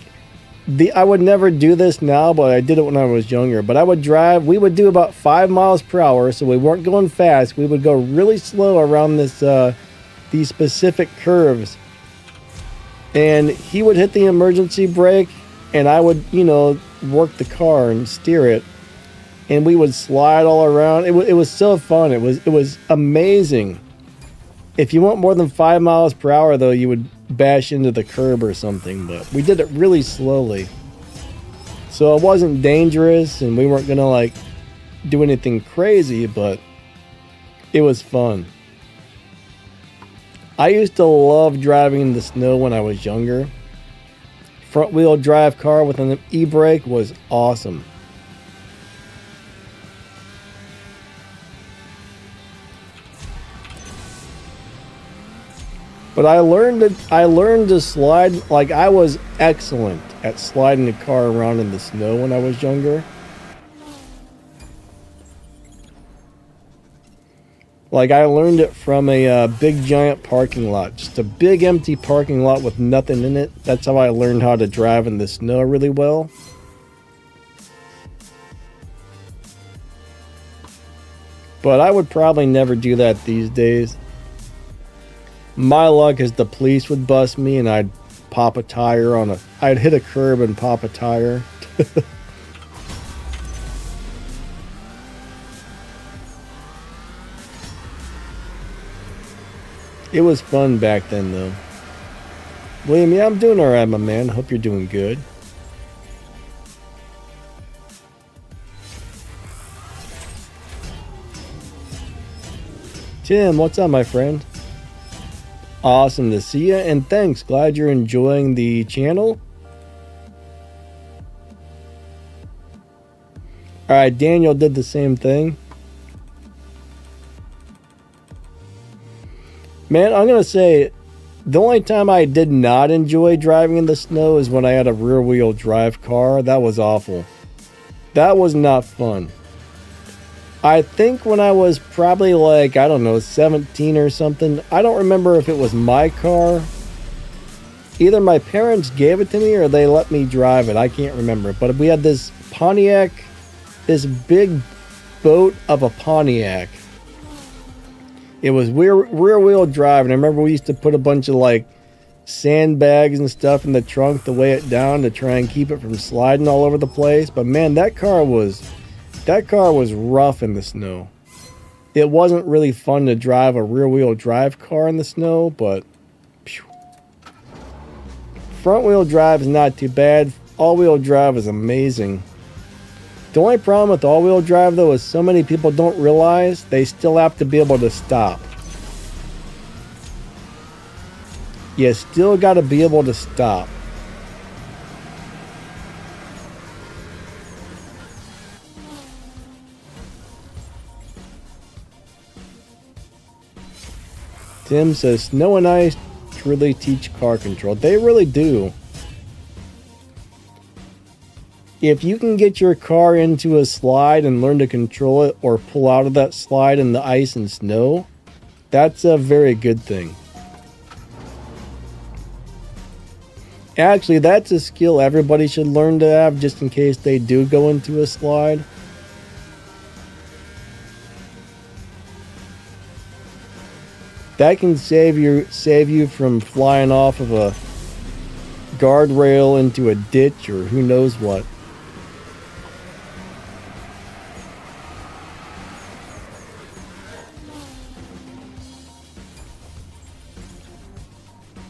S2: I would never do this now, but I did it when I was younger. But I would drive. We would do about 5 miles per hour, so we weren't going fast. We would go really slow around these specific curves. And he would hit the emergency brake, and I would, work the car and steer it. And we would slide all around. It was so fun. It was amazing. If you went more than 5 miles per hour, though, you would bash into the curb or something. But we did it really slowly. So it wasn't dangerous, and we weren't going to, do anything crazy, but it was fun. I used to love driving in the snow when I was younger. Front wheel drive car with an e-brake was awesome. But I learned to slide, like I was excellent at sliding the car around in the snow when I was younger. Like I learned it from a big giant parking lot, just a big empty parking lot with nothing in it. That's how I learned how to drive in the snow really well. But I would probably never do that these days. My luck is the police would bust me and I'd pop a tire on a... I'd hit a curb and pop a tire. It was fun back then, though. William, yeah, I'm doing alright, my man. Hope you're doing good. Tim, what's up, my friend? Awesome to see you, and thanks. Glad you're enjoying the channel. Alright, Daniel did the same thing. Man, I'm going to say, the only time I did not enjoy driving in the snow is when I had a rear-wheel drive car. That was awful. That was not fun. I think when I was probably like, I don't know, 17 or something. I don't remember if it was my car. Either my parents gave it to me or they let me drive it. I can't remember. But we had this Pontiac, this big boat of a Pontiac. It was rear-wheel drive, and I remember we used to put a bunch of like sandbags and stuff in the trunk to weigh it down to try and keep it from sliding all over the place. But man, that car was rough in the snow. It wasn't really fun to drive a rear-wheel drive car in the snow, but front-wheel drive is not too bad. All-wheel drive is amazing. The only problem with all-wheel drive, though, is so many people don't realize they still have to be able to stop. You still got to be able to stop. Tim says, snow and ice really teach car control. They really do. If you can get your car into a slide and learn to control it or pull out of that slide in the ice and snow, that's a very good thing. Actually, that's a skill everybody should learn to have just in case they do go into a slide. That can save you from flying off of a guardrail into a ditch or who knows what.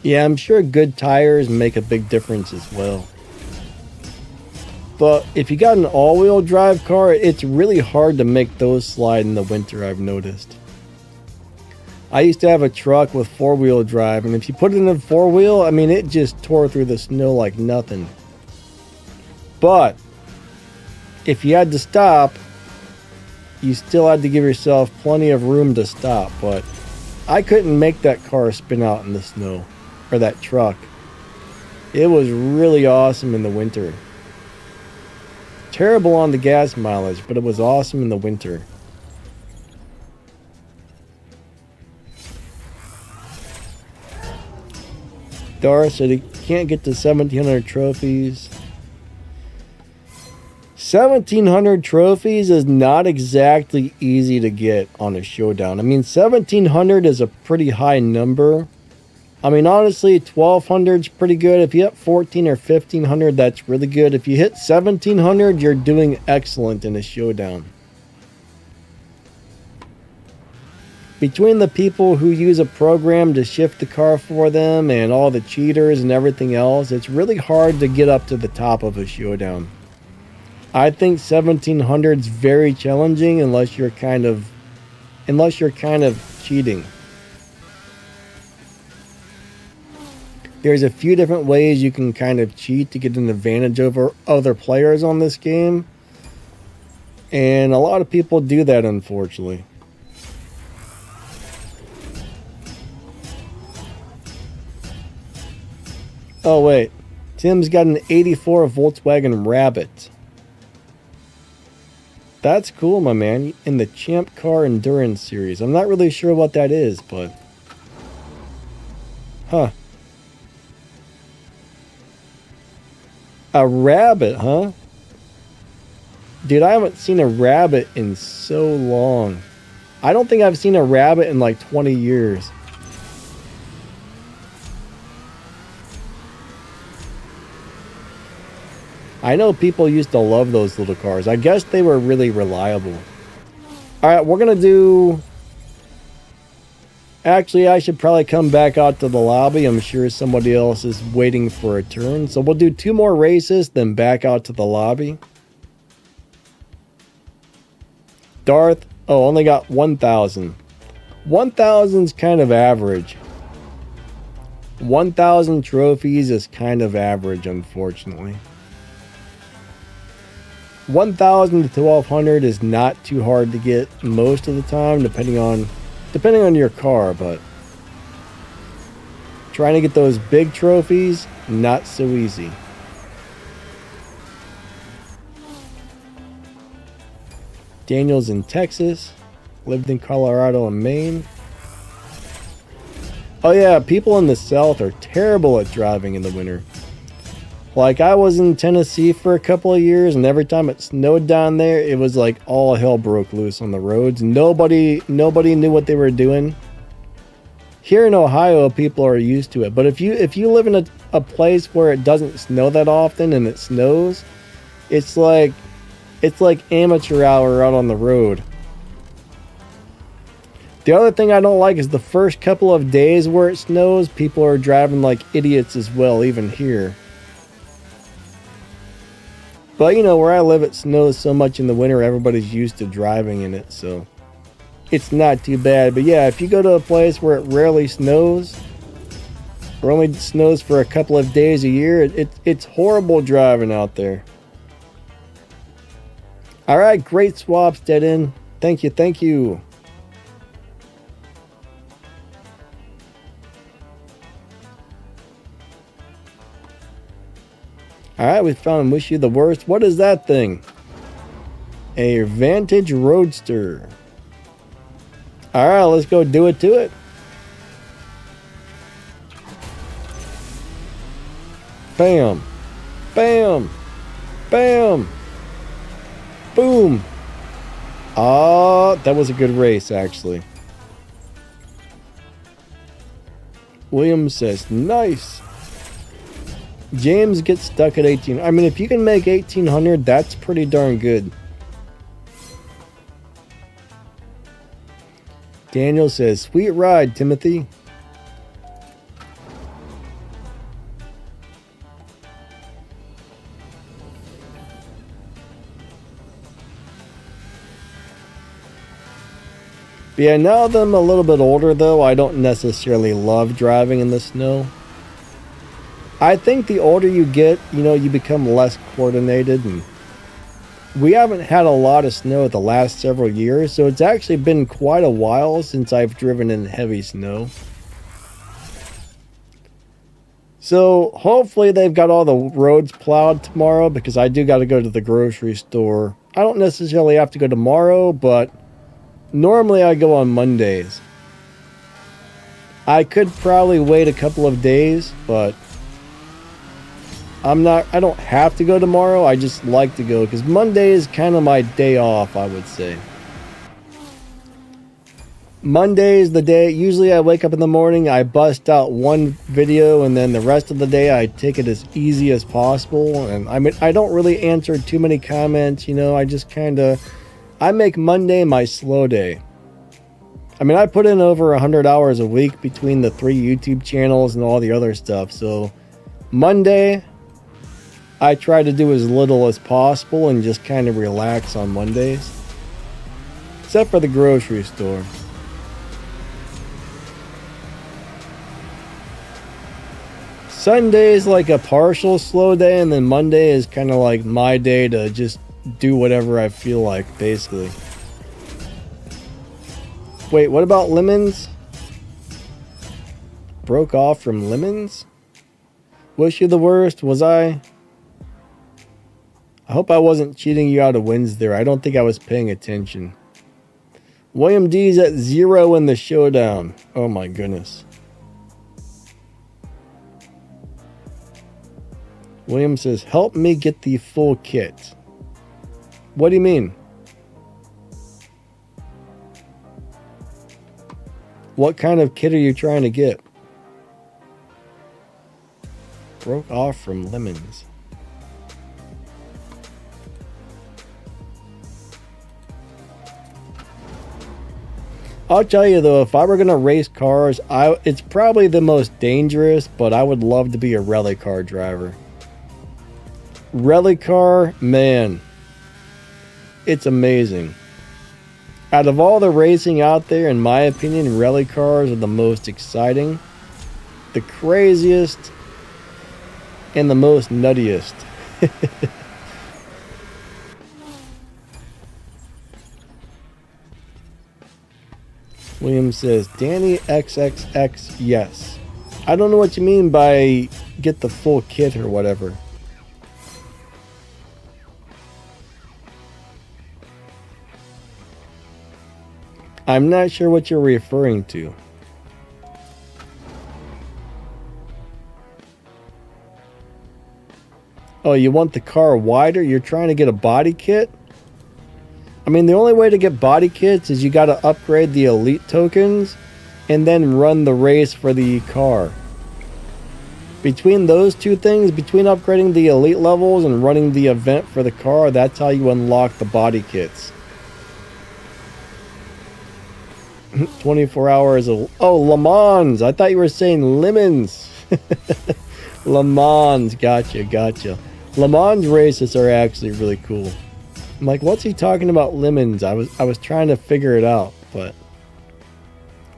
S2: Yeah, I'm sure good tires make a big difference as well. But if you got an all-wheel drive car, it's really hard to make those slide in the winter, I've noticed. I used to have a truck with four-wheel drive, and if you put it in a four-wheel, I mean, it just tore through the snow like nothing. But if you had to stop, you still had to give yourself plenty of room to stop. But I couldn't make that car spin out in the snow, or that truck. It was really awesome in the winter. Terrible on the gas mileage, but it was awesome in the winter. Dara said he can't get to 1,700 trophies. 1,700 trophies is not exactly easy to get on a showdown. I mean, 1,700 is a pretty high number. I mean, honestly, 1,200 is pretty good. If you hit 1,400 or 1,500, that's really good. If you hit 1,700, you're doing excellent in a showdown. Between the people who use a program to shift the car for them and all the cheaters and everything else, it's really hard to get up to the top of a showdown. I think 1,700 is very challenging unless you're kind of cheating. There's a few different ways you can kind of cheat to get an advantage over other players on this game. And a lot of people do that, unfortunately. Oh, wait. Tim's got an 84 Volkswagen Rabbit. That's cool, my man. In the Champ Car Endurance series. I'm not really sure what that is, but... Huh. A rabbit, huh? Dude, I haven't seen a rabbit in so long. I don't think I've seen a rabbit in like 20 years. I know people used to love those little cars. I guess they were really reliable. Alright, we're going to do... Actually, I should probably come back out to the lobby. I'm sure somebody else is waiting for a turn. So we'll do 2 more races, then back out to the lobby. Darth, oh, only got 1,000. 1,000's kind of average. 1,000 trophies is kind of average, unfortunately. 1,000 to 1,200 is not too hard to get most of the time, depending on your car, but trying to get those big trophies, not so easy. Daniel's in Texas, lived in Colorado and Maine. Oh yeah, people in the South are terrible at driving in the winter. Like, I was in Tennessee for a couple of years, and every time it snowed down there, it was like all hell broke loose on the roads. Nobody knew what they were doing. Here in Ohio, people are used to it. But if you live in a place where it doesn't snow that often and it snows, it's like amateur hour out on the road. The other thing I don't like is the first couple of days where it snows, people are driving like idiots as well, even here. But, you know, where I live, it snows so much in the winter, everybody's used to driving in it, so it's not too bad. But yeah, if you go to a place where it rarely snows, or only snows for a couple of days a year, it's horrible driving out there. Alright, great swaps, Dead End. Thank you, thank you. Alright, we found Wish You the Worst. What is that thing? A Vantage Roadster. Alright, let's go do it to it. Bam. Bam. Bam. Boom. Ah, that was a good race, actually. William says, nice. James gets stuck at 18. I mean, if you can make 1,800, that's pretty darn good. Daniel says, sweet ride, Timothy. But yeah, now that I'm a little bit older, though, I don't necessarily love driving in the snow. I think the older you get, you know, you become less coordinated, and we haven't had a lot of snow the last several years, so it's actually been quite a while since I've driven in heavy snow. So hopefully they've got all the roads plowed tomorrow, because I do got to go to the grocery store. I don't necessarily have to go tomorrow, but normally I go on Mondays. I could probably wait a couple of days, but I don't have to go tomorrow. I just like to go because Monday is kind of my day off, I would say. Monday is the day. Usually I wake up in the morning, I bust out one video, and then the rest of the day I take it as easy as possible. And I mean, I don't really answer too many comments, you know. I just I make Monday my slow day. I mean, I put in over 100 hours a week between the 3 YouTube channels and all the other stuff. So Monday, I try to do as little as possible and just kind of relax on Mondays. Except for the grocery store. Sunday is like a partial slow day, and then Monday is kind of like my day to just do whatever I feel like, basically. Wait, what about lemons? Broke off from lemons? Wish you the worst, was I? I hope I wasn't cheating you out of wins there. I don't think I was paying attention. William D's at 0 in the showdown. Oh my goodness. William says, help me get the full kit. What do you mean? What kind of kit are you trying to get? Broke off from lemons. I'll tell you though, if I were gonna race cars, it's probably the most dangerous, but I would love to be a rally car driver. Rally car, man, it's amazing. Out of all the racing out there, in my opinion, rally cars are the most exciting, the craziest, and the most nuttiest. William says, Danny XXX, yes. I don't know what you mean by get the full kit or whatever. I'm not sure what you're referring to. Oh, you want the car wider? You're trying to get a body kit? I mean, the only way to get body kits is you got to upgrade the elite tokens and then run the race for the car. Between those two things, between upgrading the elite levels and running the event for the car, that's how you unlock the body kits. 24 hours of... Oh, Le Mans. I thought you were saying lemons. Le Mans. Gotcha. Le Mans races are actually really cool. I'm like, what's he talking about lemons? I was trying to figure it out, but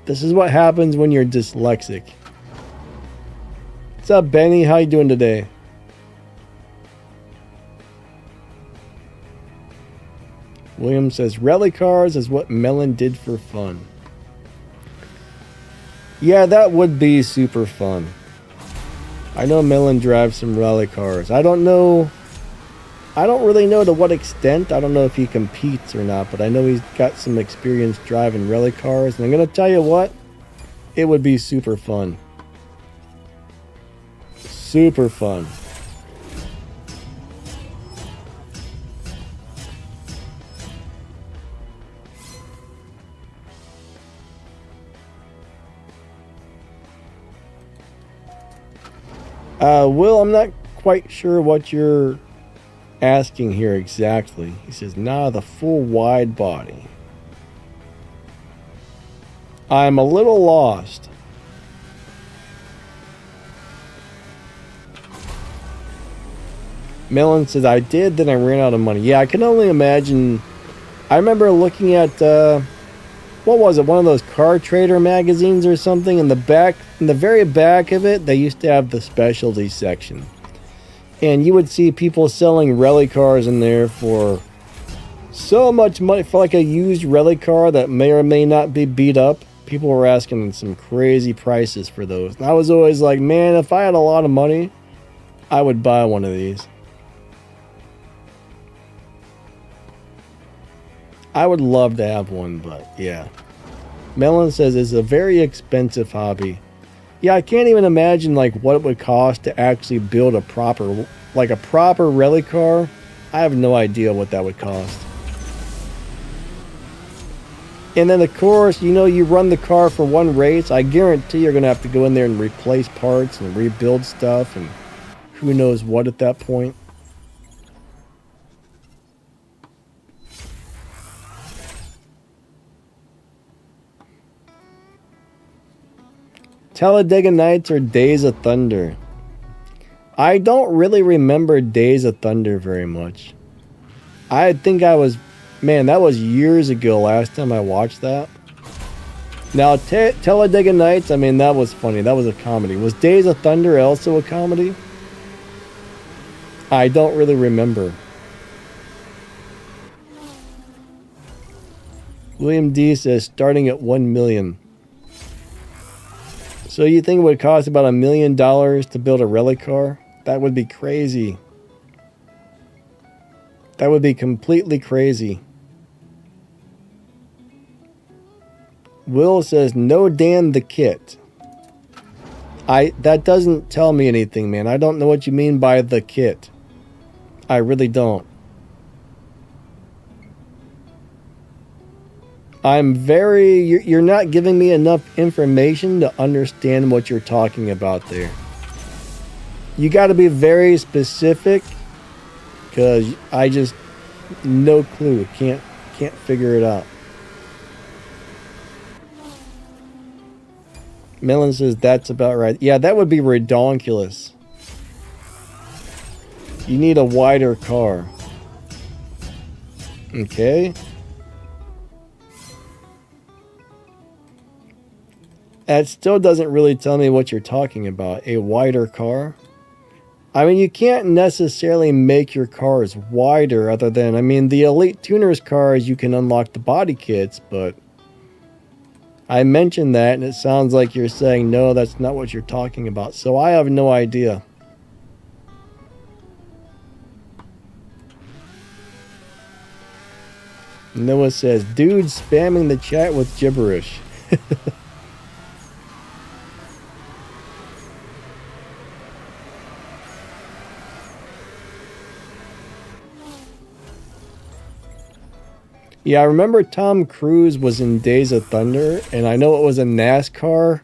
S2: this is what happens when you're dyslexic. What's up, Benny? How you doing today? William says, rally cars is what Melon did for fun. Yeah, that would be super fun. I know Melon drives some rally cars. I don't really know to what extent. I don't know if he competes or not, but I know he's got some experience driving rally cars. And I'm going to tell you what, it would be super fun. Super fun. Will, I'm not quite sure what you're asking here exactly. He says, nah, the full wide body. I'm a little lost. Melon says, I did, then I ran out of money. Yeah, I can only imagine. I remember looking at, what was it, one of those car trader magazines or something. In the very back of it, they used to have the specialty section. And you would see people selling rally cars in there for so much money. For like a used rally car that may or may not be beat up. People were asking some crazy prices for those. And I was always like, man, if I had a lot of money, I would buy one of these. I would love to have one, but yeah. Melon says it's a very expensive hobby. Yeah, I can't even imagine like what it would cost to actually build a proper rally car. I have no idea what that would cost. And then of course, you know, you run the car for one race. I guarantee you're going to have to go in there and replace parts and rebuild stuff and who knows what at that point. Talladega Nights or Days of Thunder? I don't really remember Days of Thunder very much. I think that was years ago last time I watched that. Now, Talladega Nights, I mean, that was funny. That was a comedy. Was Days of Thunder also a comedy? I don't really remember. William D says starting at 1 million. So you think it would cost about $1 million to build a rally car? That would be crazy. That would be completely crazy. Will says no Dan the kit. That doesn't tell me anything, man. I don't know what you mean by the kit. I really don't. You're not giving me enough information to understand what you're talking about there. You got to be very specific, because I just, no clue. Can't figure it out. Millen says that's about right. Yeah, that would be redonkulous. You need a wider car. Okay. That still doesn't really tell me what you're talking about. A wider car? I mean, you can't necessarily make your cars wider other than, I mean, the Elite Tuners cars, you can unlock the body kits, but I mentioned that and it sounds like you're saying, no, that's not what you're talking about. So I have no idea. Noah says, dude spamming the chat with gibberish. Yeah, I remember Tom Cruise was in Days of Thunder, and I know it was a NASCAR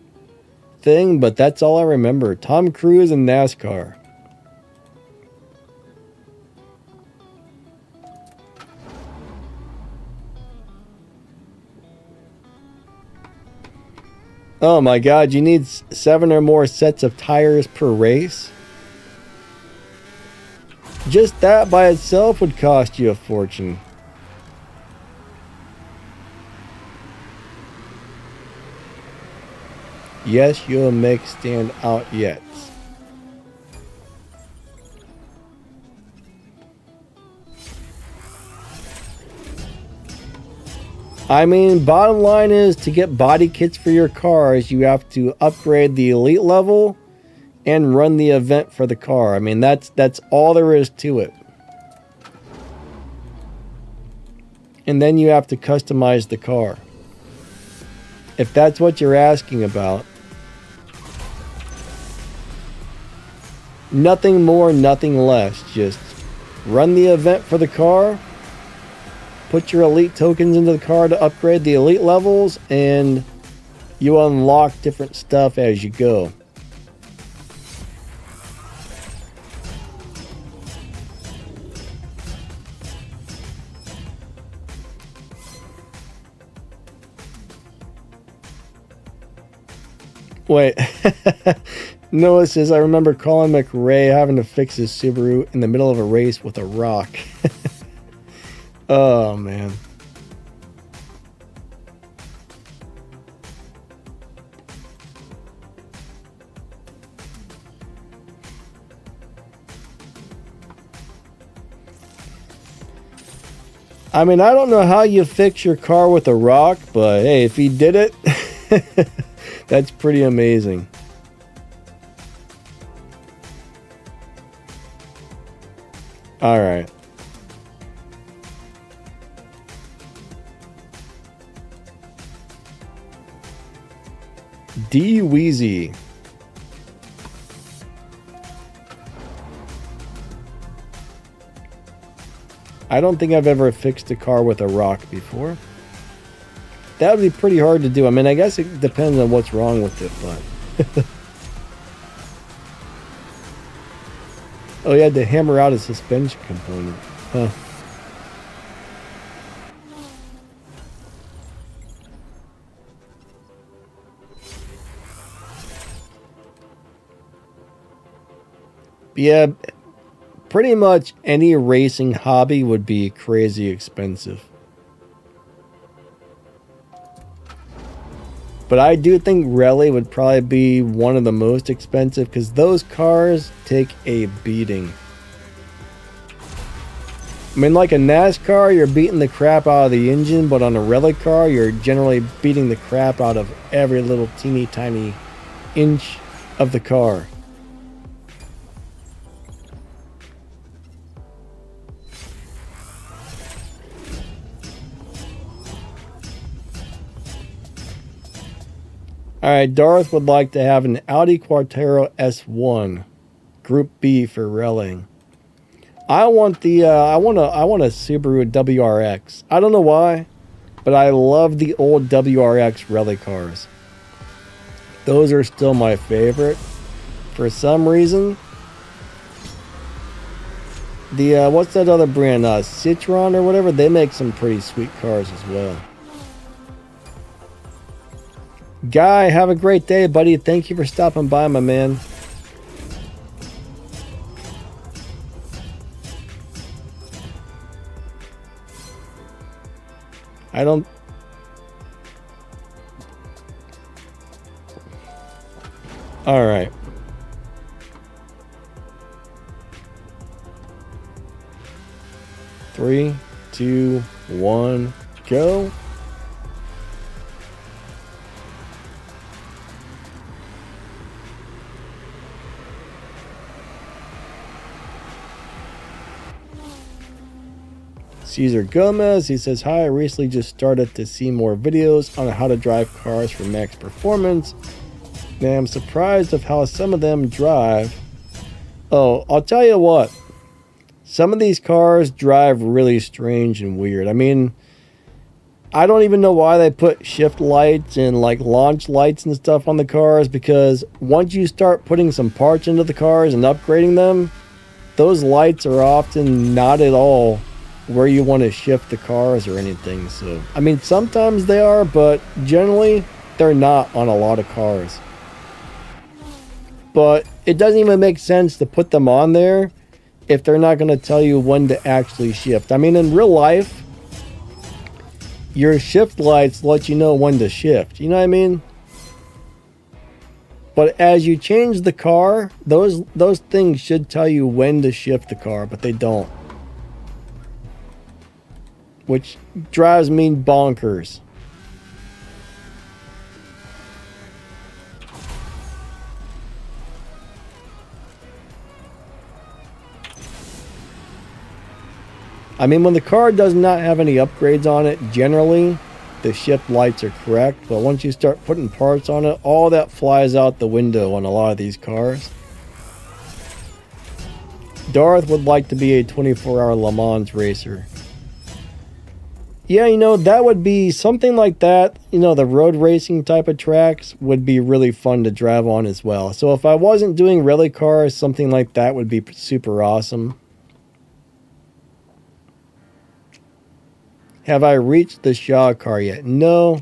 S2: thing, but that's all I remember. Tom Cruise and NASCAR. Oh my god, you need 7 or more sets of tires per race? Just that by itself would cost you a fortune. Yes, you'll make stand out yet. I mean, bottom line is to get body kits for your cars, you have to upgrade the elite level and run the event for the car. I mean, that's all there is to it. And then you have to customize the car. If that's what you're asking about. Nothing more, nothing less. Just run the event for the car, put your elite tokens into the car to upgrade the elite levels, and you unlock different stuff as you go. Wait. Noah says, I remember Colin McRae having to fix his Subaru in the middle of a race with a rock. Oh, man. I mean, I don't know how you fix your car with a rock, but hey, if he did it, that's pretty amazing. All right. D Weezy. I don't think I've ever fixed a car with a rock before. That would be pretty hard to do. I mean, I guess it depends on what's wrong with it, but... Oh, you had to hammer out a suspension component. Huh. Yeah, pretty much any racing hobby would be crazy expensive. But I do think rally would probably be one of the most expensive because those cars take a beating. I mean, like a NASCAR, you're beating the crap out of the engine, but on a rally car, you're generally beating the crap out of every little teeny tiny inch of the car. Alright, Darth would like to have an Audi Quattro S1 Group B for rallying. I want the I want a Subaru WRX. I don't know why, but I love the old WRX rally cars. Those are still my favorite. For some reason, the what's that other brand? Citroen or whatever. They make some pretty sweet cars as well. Guy, have a great day, buddy. Thank you for stopping by, my man. I don't... All right. Three, two, one, go. Cesar Gomez, he says, hi, I recently just started to see more videos on how to drive cars for max performance. And I'm surprised of how some of them drive. Oh, I'll tell you what. Some of these cars drive really strange and weird. I mean, I don't even know why they put shift lights and like launch lights and stuff on the cars, because once you start putting some parts into the cars and upgrading them, those lights are often not at all where you want to shift the cars or anything. So, I mean, sometimes they are, but generally they're not on a lot of cars. But it doesn't even make sense to put them on there if they're not going to tell you when to actually shift. I mean, in real life, your shift lights let you know when to shift. You know what I mean? But as you change the car, those things should tell you when to shift the car, but they don't. Which drives me bonkers. I mean, when the car does not have any upgrades on it, generally the shift lights are correct. But once you start putting parts on it, all that flies out the window on a lot of these cars. Darth would like to be a 24-hour Le Mans racer. Yeah, you know, that would be something like that. You know, the road racing type of tracks would be really fun to drive on as well. So if I wasn't doing rally cars, something like that would be super awesome. Have I reached the Shaw car yet? No.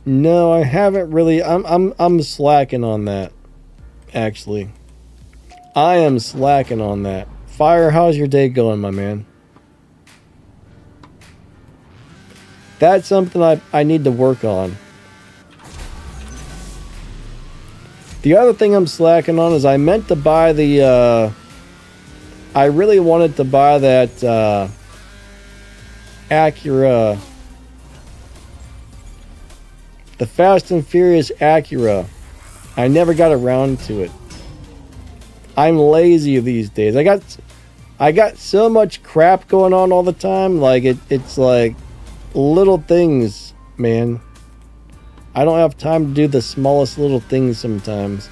S2: No, I haven't really. I'm slacking on that. Actually, I am slacking on that. Fire, how's your day going, my man? That's something I need to work on. The other thing I'm slacking on is I meant to buy the I really wanted to buy that Acura, the Fast and Furious Acura. I never got around to it. I'm lazy these days. I got so much crap going on all the time. Like it's like little things, man. I don't have time to do the smallest little things sometimes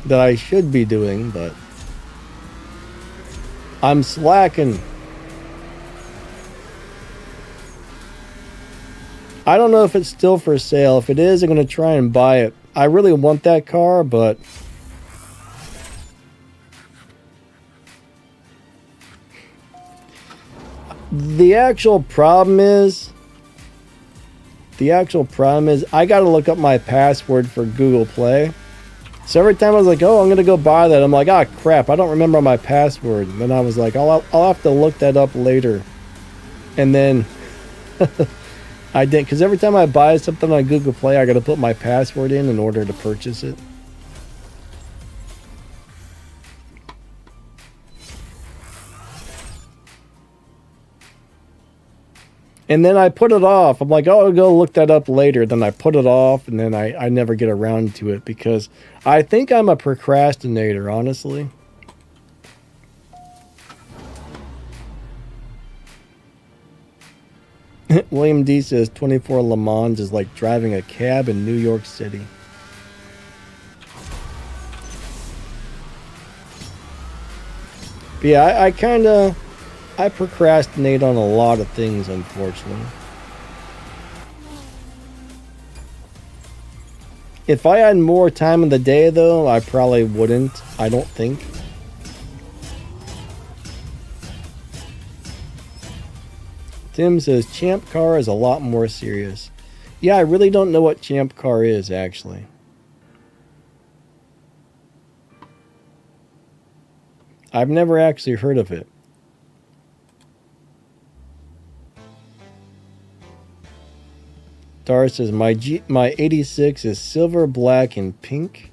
S2: that I should be doing, but I'm slacking. I don't know if it's still for sale. If it is, I'm going to try and buy it. I really want that car, but the actual problem is I got to look up my password for Google Play. So every time I was like, oh, I'm going to go buy that, I'm like, ah, crap, I don't remember my password. And then I was like, I'll have to look that up later. And then I didn't, because every time I buy something on Google Play, I got to put my password in order to purchase it. And then I put it off. I'm like, oh, I'll go look that up later. Then I put it off, and then I never get around to it because I think I'm a procrastinator, honestly. William D says 24 Le Mans is like driving a cab in New York City. But yeah, I procrastinate on a lot of things, unfortunately. If I had more time in the day, though, I probably wouldn't. I don't think. Tim says Champ Car is a lot more serious. Yeah, I really don't know what Champ Car is, actually. I've never actually heard of it. Dar says my 86 is silver, black, and pink.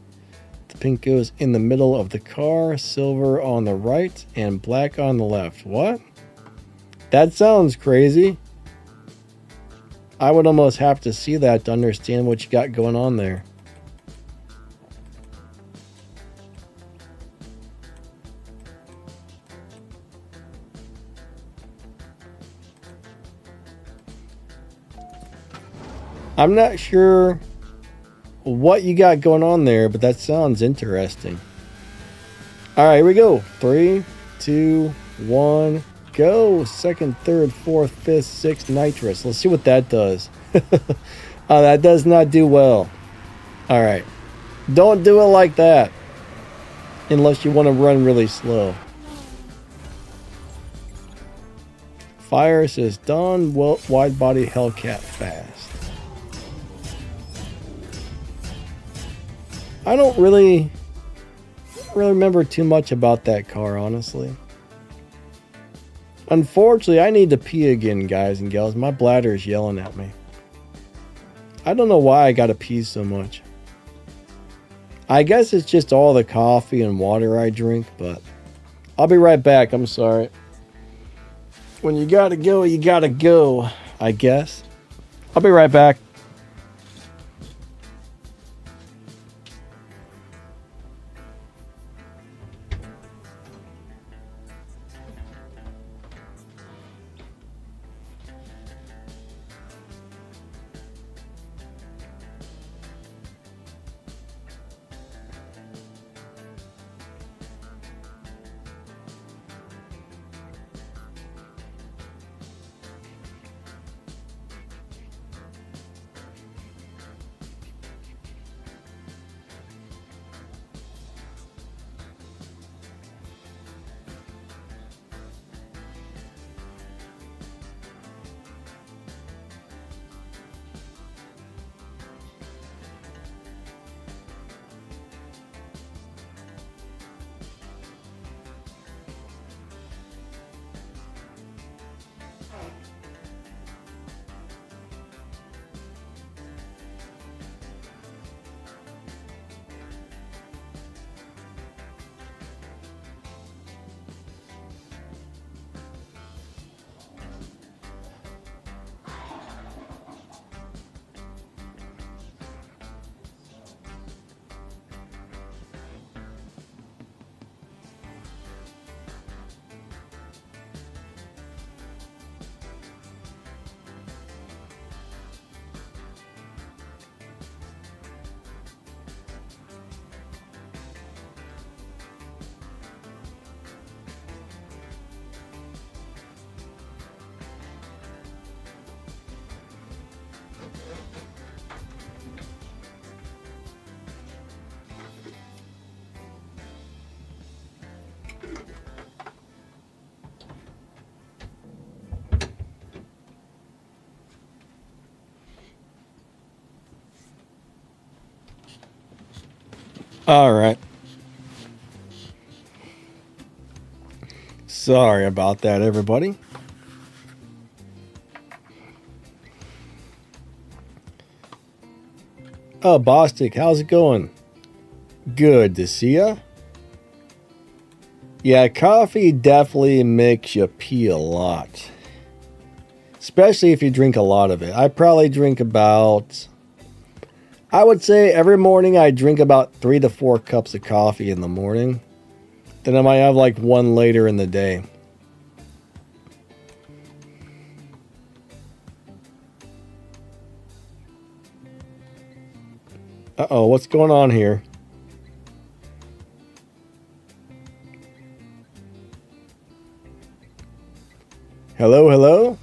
S2: The pink goes in the middle of the car, silver on the right, and black on the left. What? That sounds crazy. I would almost have to see that to understand what you got going on there. I'm not sure what you got going on there, but that sounds interesting. All right, here we go. 3, 2, 1, go. Second, third, fourth, fifth, sixth, nitrous. Let's see what that does. That does not do well. All right. Don't do it like that unless you want to run really slow. Fire says done. Wide body Hellcat fast. I don't really remember too much about that car, honestly. Unfortunately, I need to pee again, guys and gals. My bladder is yelling at me. I don't know why I gotta pee so much. I guess it's just all the coffee and water I drink, but I'll be right back. I'm sorry. When you gotta go, I guess. I'll be right back. All right. Sorry about that, everybody. Oh, Bostic, how's it going? Good to see ya. Yeah, coffee definitely makes you pee a lot. Especially if you drink a lot of it. I probably drink about... I would say every morning I drink about 3 to 4 cups of coffee in the morning. Then I might have like one later in the day. Uh-oh, what's going on here? Hello, hello?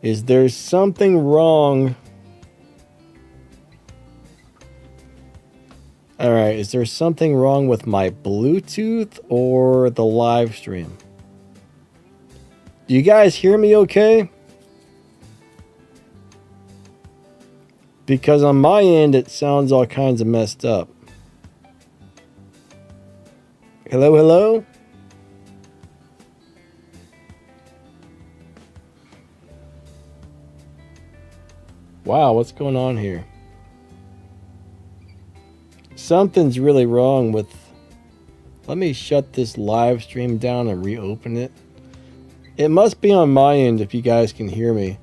S2: Is there something wrong? Alright, is there something wrong with my Bluetooth or the live stream? Do you guys hear me okay? Because on my end, it sounds all kinds of messed up. Hello, hello? Wow, what's going on here? Something's really wrong with... Let me shut this live stream down and reopen it. It must be on my end if you guys can hear me.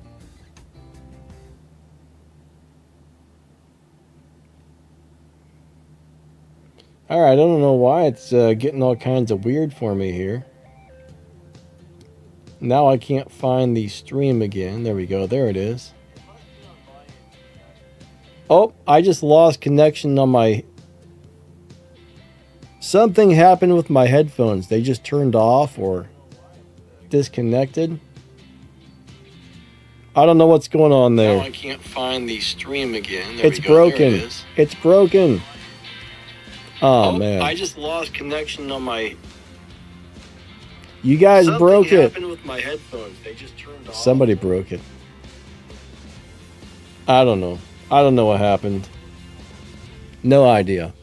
S2: Alright, I don't know why it's getting all kinds of weird for me here. Now I can't find the stream again. There we go, there it is. Oh, I just lost connection on my... Something happened with my headphones. They just turned off or disconnected. I don't know what's going on there.
S3: Now I can't find the stream again.
S2: It's broken. It's broken. Oh, man.
S3: I just lost connection on my...
S2: You guys broke it.
S3: Something happened with my headphones. They just turned off.
S2: Somebody broke it. I don't know. I don't know what happened. No idea.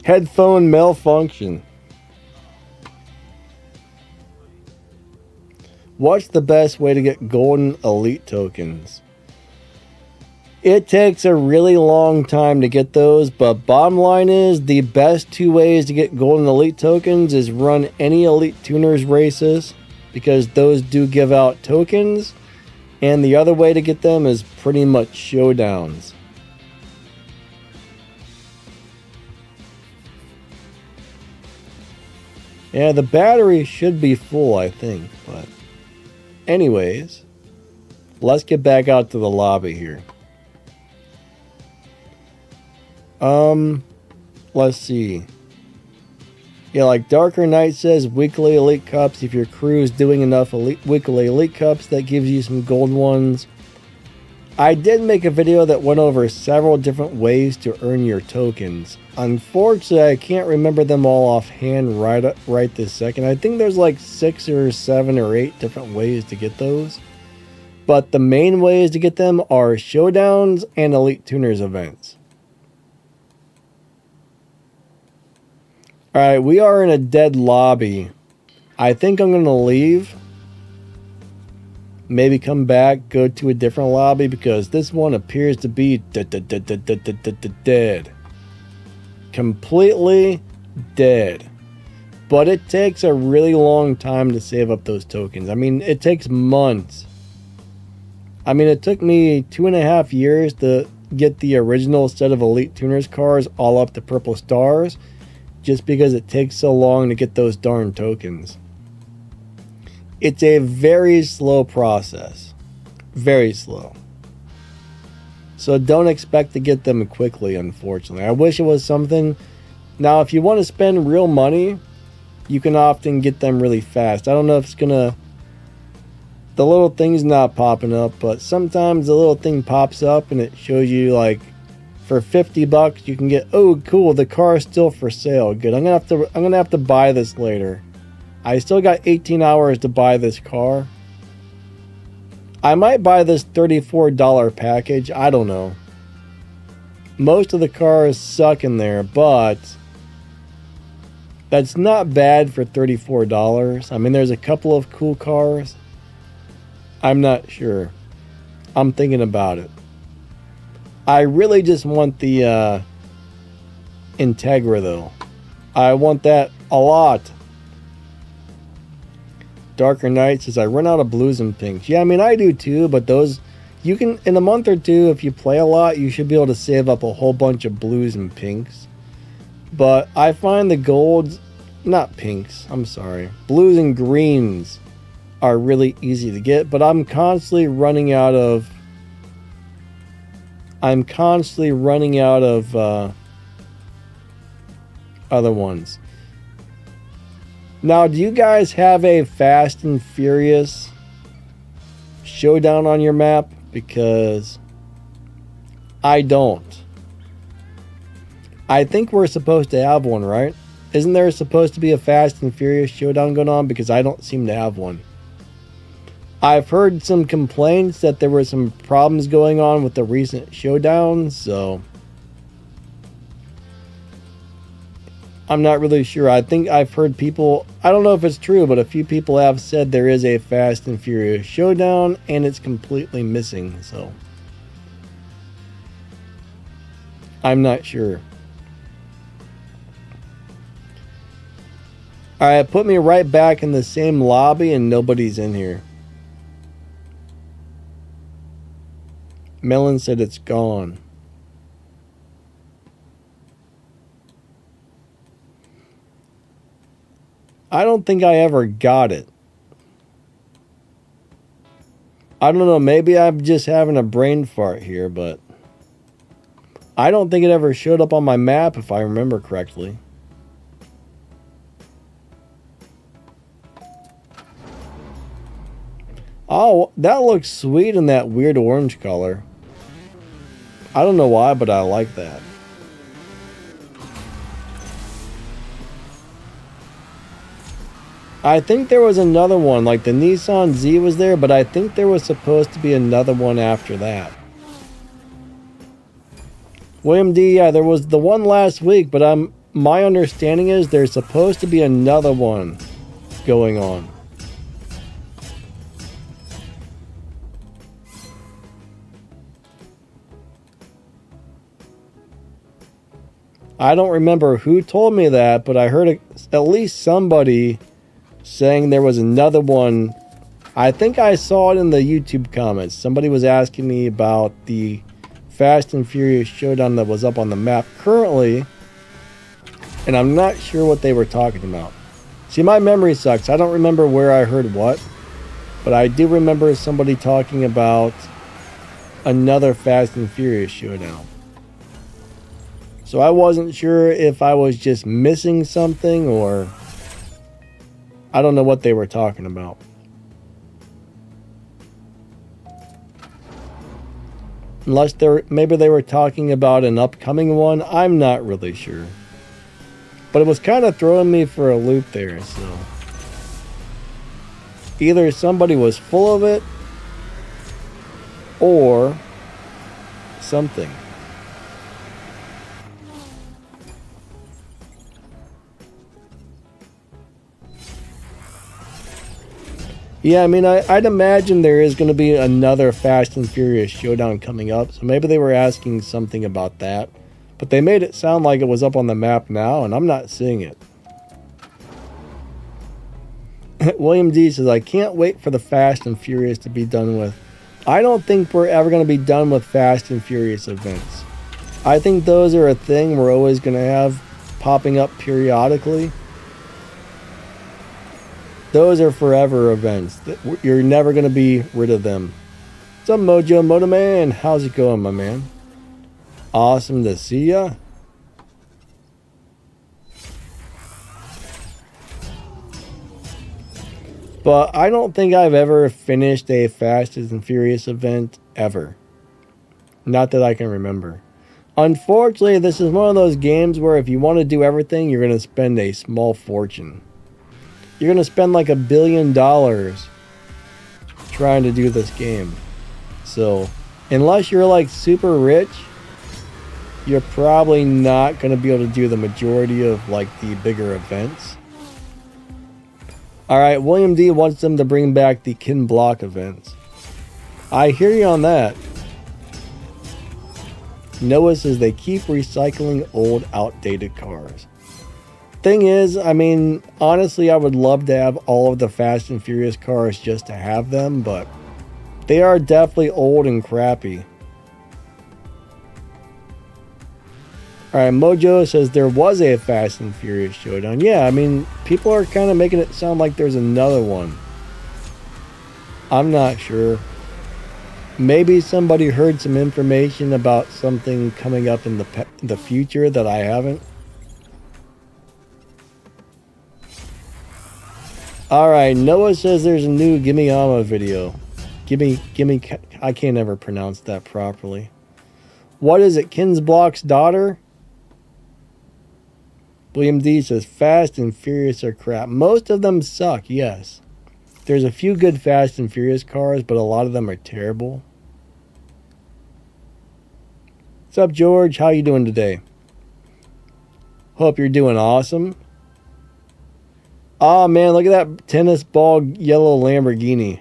S2: Headphone malfunction. What's the best way to get golden elite tokens? It takes a really long time to get those, but bottom line is the best 2 ways to get golden elite tokens is run any elite tuners races, because those do give out tokens, and the other way to get them is pretty much showdowns. Yeah, the battery should be full, I think, but anyways, let's get back out to the lobby here. Let's see. Yeah, like Darker Knight says, weekly elite cups. If your crew is doing enough weekly elite cups, that gives you some gold ones. I did make a video that went over several different ways to earn your tokens. Unfortunately, I can't remember them all offhand right this second. I think there's like 6 or 7 or 8 different ways to get those. But the main ways to get them are showdowns and elite tuners events. Alright, we are in a dead lobby. I think I'm going to leave. Maybe come back, go to a different lobby, because this one appears to be dead. Completely dead. But it takes a really long time to save up those tokens. I mean, it takes months. I mean, it took me 2.5 years to get the original set of Elite Tuners cars all up to purple stars, just because it takes so long to get those darn tokens. It's a very slow process. Very slow. So don't expect to get them quickly, unfortunately. I wish it was something... Now, if you want to spend real money, you can often get them really fast. I don't know if it's gonna... The little thing's not popping up, but sometimes the little thing pops up and it shows you, like, for $50 you can get, oh cool, the car is still for sale. Good. I'm gonna have to buy this later. I still got 18 hours to buy this car. I might buy this $34 package. I don't know. Most of the cars suck in there, but that's not bad for $34. I mean, there's a couple of cool cars. I'm not sure. I'm thinking about it. I really just want the Integra, though. I want that a lot. Darker Knight says, I run out of blues and pinks. Yeah, I mean, I do too, but those... You can, in a month or two, if you play a lot, you should be able to save up a whole bunch of blues and pinks. But I find the golds, not pinks, I'm sorry, blues and greens are really easy to get, but I'm constantly running out of other ones. Now, do you guys have a Fast and Furious showdown on your map? Because I don't. I think we're supposed to have one, right? Isn't there supposed to be a Fast and Furious showdown going on? Because I don't seem to have one. I've heard some complaints that there were some problems going on with the recent showdowns, so I'm not really sure. I think I've heard people, I don't know if it's true, but a few people have said there is a Fast and Furious showdown and it's completely missing, so I'm not sure. Alright, put me right back in the same lobby and nobody's in here. Melon said it's gone. I don't think I ever got it. I don't know, maybe I'm just having a brain fart here, but I don't think it ever showed up on my map if I remember correctly. Oh, that looks sweet in that weird orange color. I don't know why, but I like that. I think there was another one, like the Nissan Z was there, but I think there was supposed to be another one after that. William D, yeah, there was the one last week, but my understanding is there's supposed to be another one going on. I don't remember who told me that, but I heard at least somebody saying there was another one. I think I saw it in the YouTube comments. Somebody was asking me about the Fast and Furious showdown that was up on the map currently, and I'm not sure what they were talking about. See, my memory sucks. I don't remember where I heard what, but I do remember somebody talking about another Fast and Furious showdown. So I wasn't sure if I was just missing something or I don't know what they were talking about. Unless maybe they were talking about an upcoming one. I'm not really sure. But it was kind of throwing me for a loop there, so either somebody was full of it or something. Yeah, I mean, I'd imagine there is going to be another Fast and Furious showdown coming up, so maybe they were asking something about that. But they made it sound like it was up on the map now, and I'm not seeing it. William D says, I can't wait for the Fast and Furious to be done with. I don't think we're ever going to be done with Fast and Furious events. I think those are a thing we're always going to have popping up periodically. Those are forever events. You're never going to be rid of them. What's up, Mojo Moto Man? How's it going, my man? Awesome to see ya. But I don't think I've ever finished a Fast and Furious event ever. Not that I can remember. Unfortunately, this is one of those games where if you want to do everything, you're going to spend a small fortune. You're going to spend like $1 billion trying to do this game. So unless you're like super rich, you're probably not going to be able to do the majority of like the bigger events. All right, William D wants them to bring back the Kin Block events. I hear you on that. Noah says they keep recycling old, outdated cars. Thing is, I mean, honestly, I would love to have all of the Fast and Furious cars just to have them, but they are definitely old and crappy. Alright, Mojo says there was a Fast and Furious showdown. Yeah, I mean, people are kind of making it sound like there's another one. I'm not sure. Maybe somebody heard some information about something coming up in the future that I haven't. Alright, Noah says there's a new Gimme Ama video. Gimme, I can't ever pronounce that properly. What is it, Kin's Block's daughter? William D says Fast and Furious are crap. Most of them suck, yes. There's a few good Fast and Furious cars, but a lot of them are terrible. What's up, George? How you doing today? Hope you're doing awesome. Oh man, look at that tennis ball yellow Lamborghini.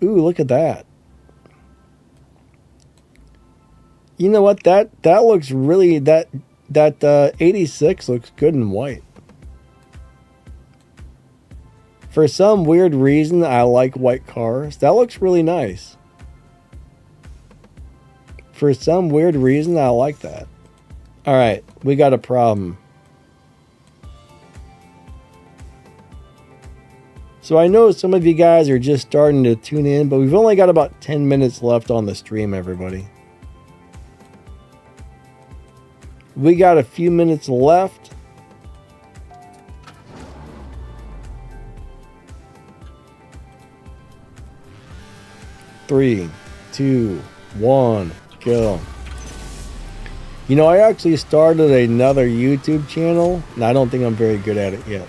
S2: Ooh, look at that. You know what? That looks really, that 86 looks good in white. For some weird reason, I like white cars. That looks really nice. For some weird reason, I like that. All right, we got a problem. So I know some of you guys are just starting to tune in, but we've only got about 10 minutes left on the stream, everybody. We got a few minutes left. Three, two, one, go. You know, I actually started another YouTube channel, and I don't think I'm very good at it yet.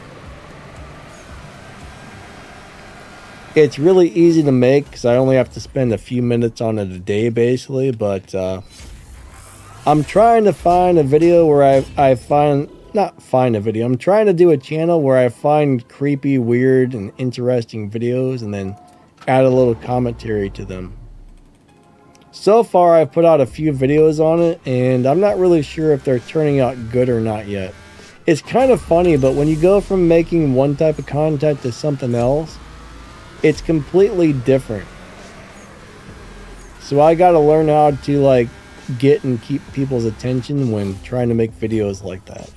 S2: It's really easy to make because I only have to spend a few minutes on it a day, basically, but I'm trying to find a video where I'm trying to do a channel where I find creepy, weird, and interesting videos and then add a little commentary to them. So far, I've put out a few videos on it, and I'm not really sure if they're turning out good or not yet. It's kind of funny, but when you go from making one type of content to something else, it's completely different. So I got to learn how to like get and keep people's attention when trying to make videos like that.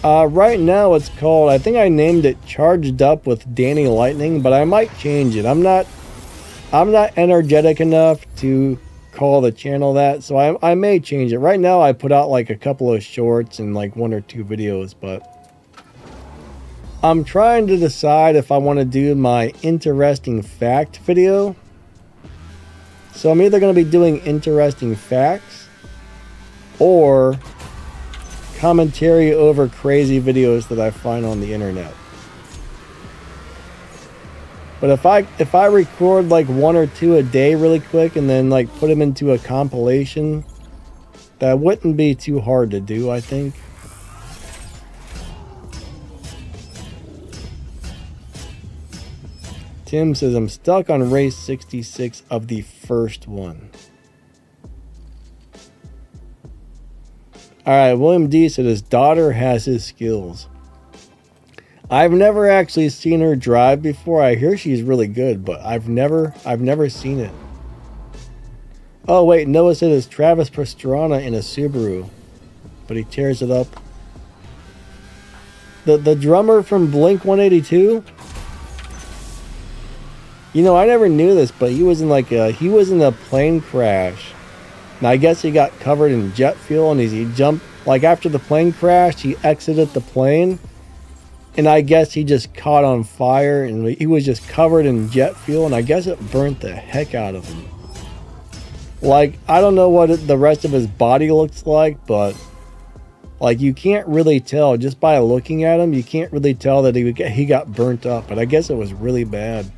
S2: Right now it's called, I think I named it Charged Up with Danny Lightning, but I might change it. I'm not energetic enough to call the channel that, so I may change it. Right now I put out like a couple of shorts and like 1 or 2 videos, but I'm trying to decide if I want to do my interesting fact video. So I'm either going to be doing interesting facts or commentary over crazy videos that I find on the internet. But if I record like 1 or 2 a day really quick and then like put them into a compilation, that wouldn't be too hard to do, I think. Tim says, I'm stuck on race 66 of the first one. Alright, William D said his daughter has his skills. I've never actually seen her drive before. I hear she's really good, but I've never seen it. Oh wait, Noah said it's Travis Pastrana in a Subaru, but he tears it up. The drummer from Blink 182. You know, I never knew this, but he was in a plane crash. And I guess he got covered in jet fuel, and he jumped, like after the plane crashed, he exited the plane. And I guess he just caught on fire, and he was just covered in jet fuel, and I guess it burnt the heck out of him. Like, I don't know what the rest of his body looks like, but Like, you can't really tell just by looking at him. You can't really tell that he got burnt up, but I guess it was really bad.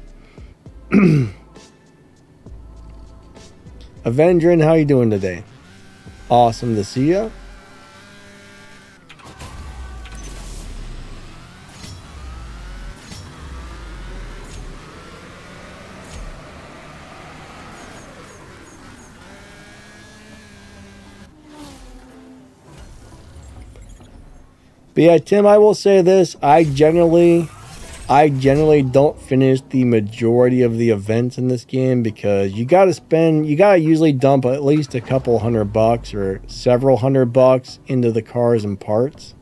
S2: Avengrin, how you doing today? Awesome to see ya. But yeah, Tim, I will say this. I generally don't finish the majority of the events in this game because you gotta usually dump at least a couple $100 or several $100 into the cars and parts.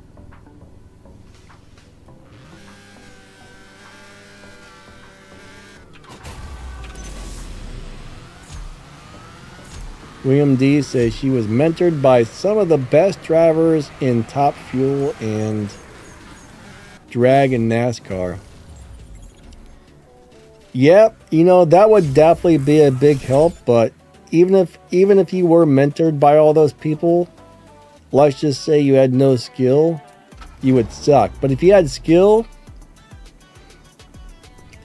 S2: William D says she was mentored by some of the best drivers in Top Fuel and Drag and NASCAR. Yep, you know, that would definitely be a big help, but even if you were mentored by all those people, let's just say you had no skill, you would suck. But if you had skill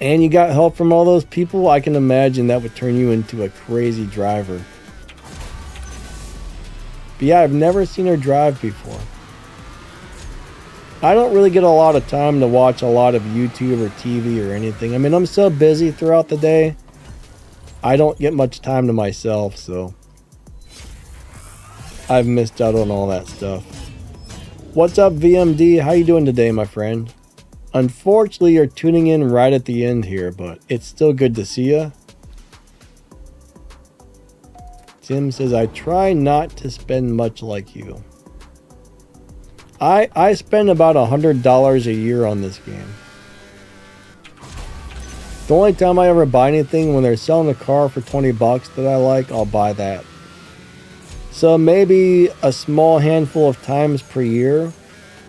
S2: and you got help from all those people, I can imagine that would turn you into a crazy driver. But yeah, I've never seen her drive before. I don't really get a lot of time to watch a lot of YouTube or TV or anything. I mean, I'm so busy throughout the day, I don't get much time to myself, so I've missed out on all that stuff. What's up, VMD? How you doing today, my friend? Unfortunately, you're tuning in right at the end here, but it's still good to see you. Tim says, I try not to spend much like you. I spend about $100 a year on this game. The only time I ever buy anything when they're selling a car for 20 bucks that I like, I'll buy that. So maybe a small handful of times per year,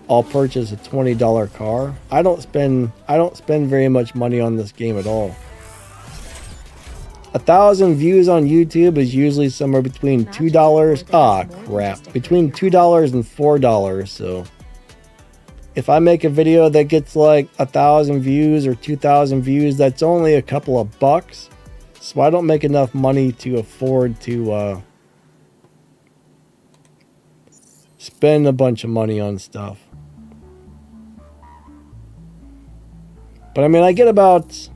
S2: I'll purchase a $20 car. I don't spend very much money on this game at all. 1,000 views on YouTube is usually somewhere between $2. Between $2 and $4. So if I make a video that gets like 1,000 views or 2,000 views, that's only a couple of bucks. So I don't make enough money to afford to spend a bunch of money on stuff. But I mean, I get about,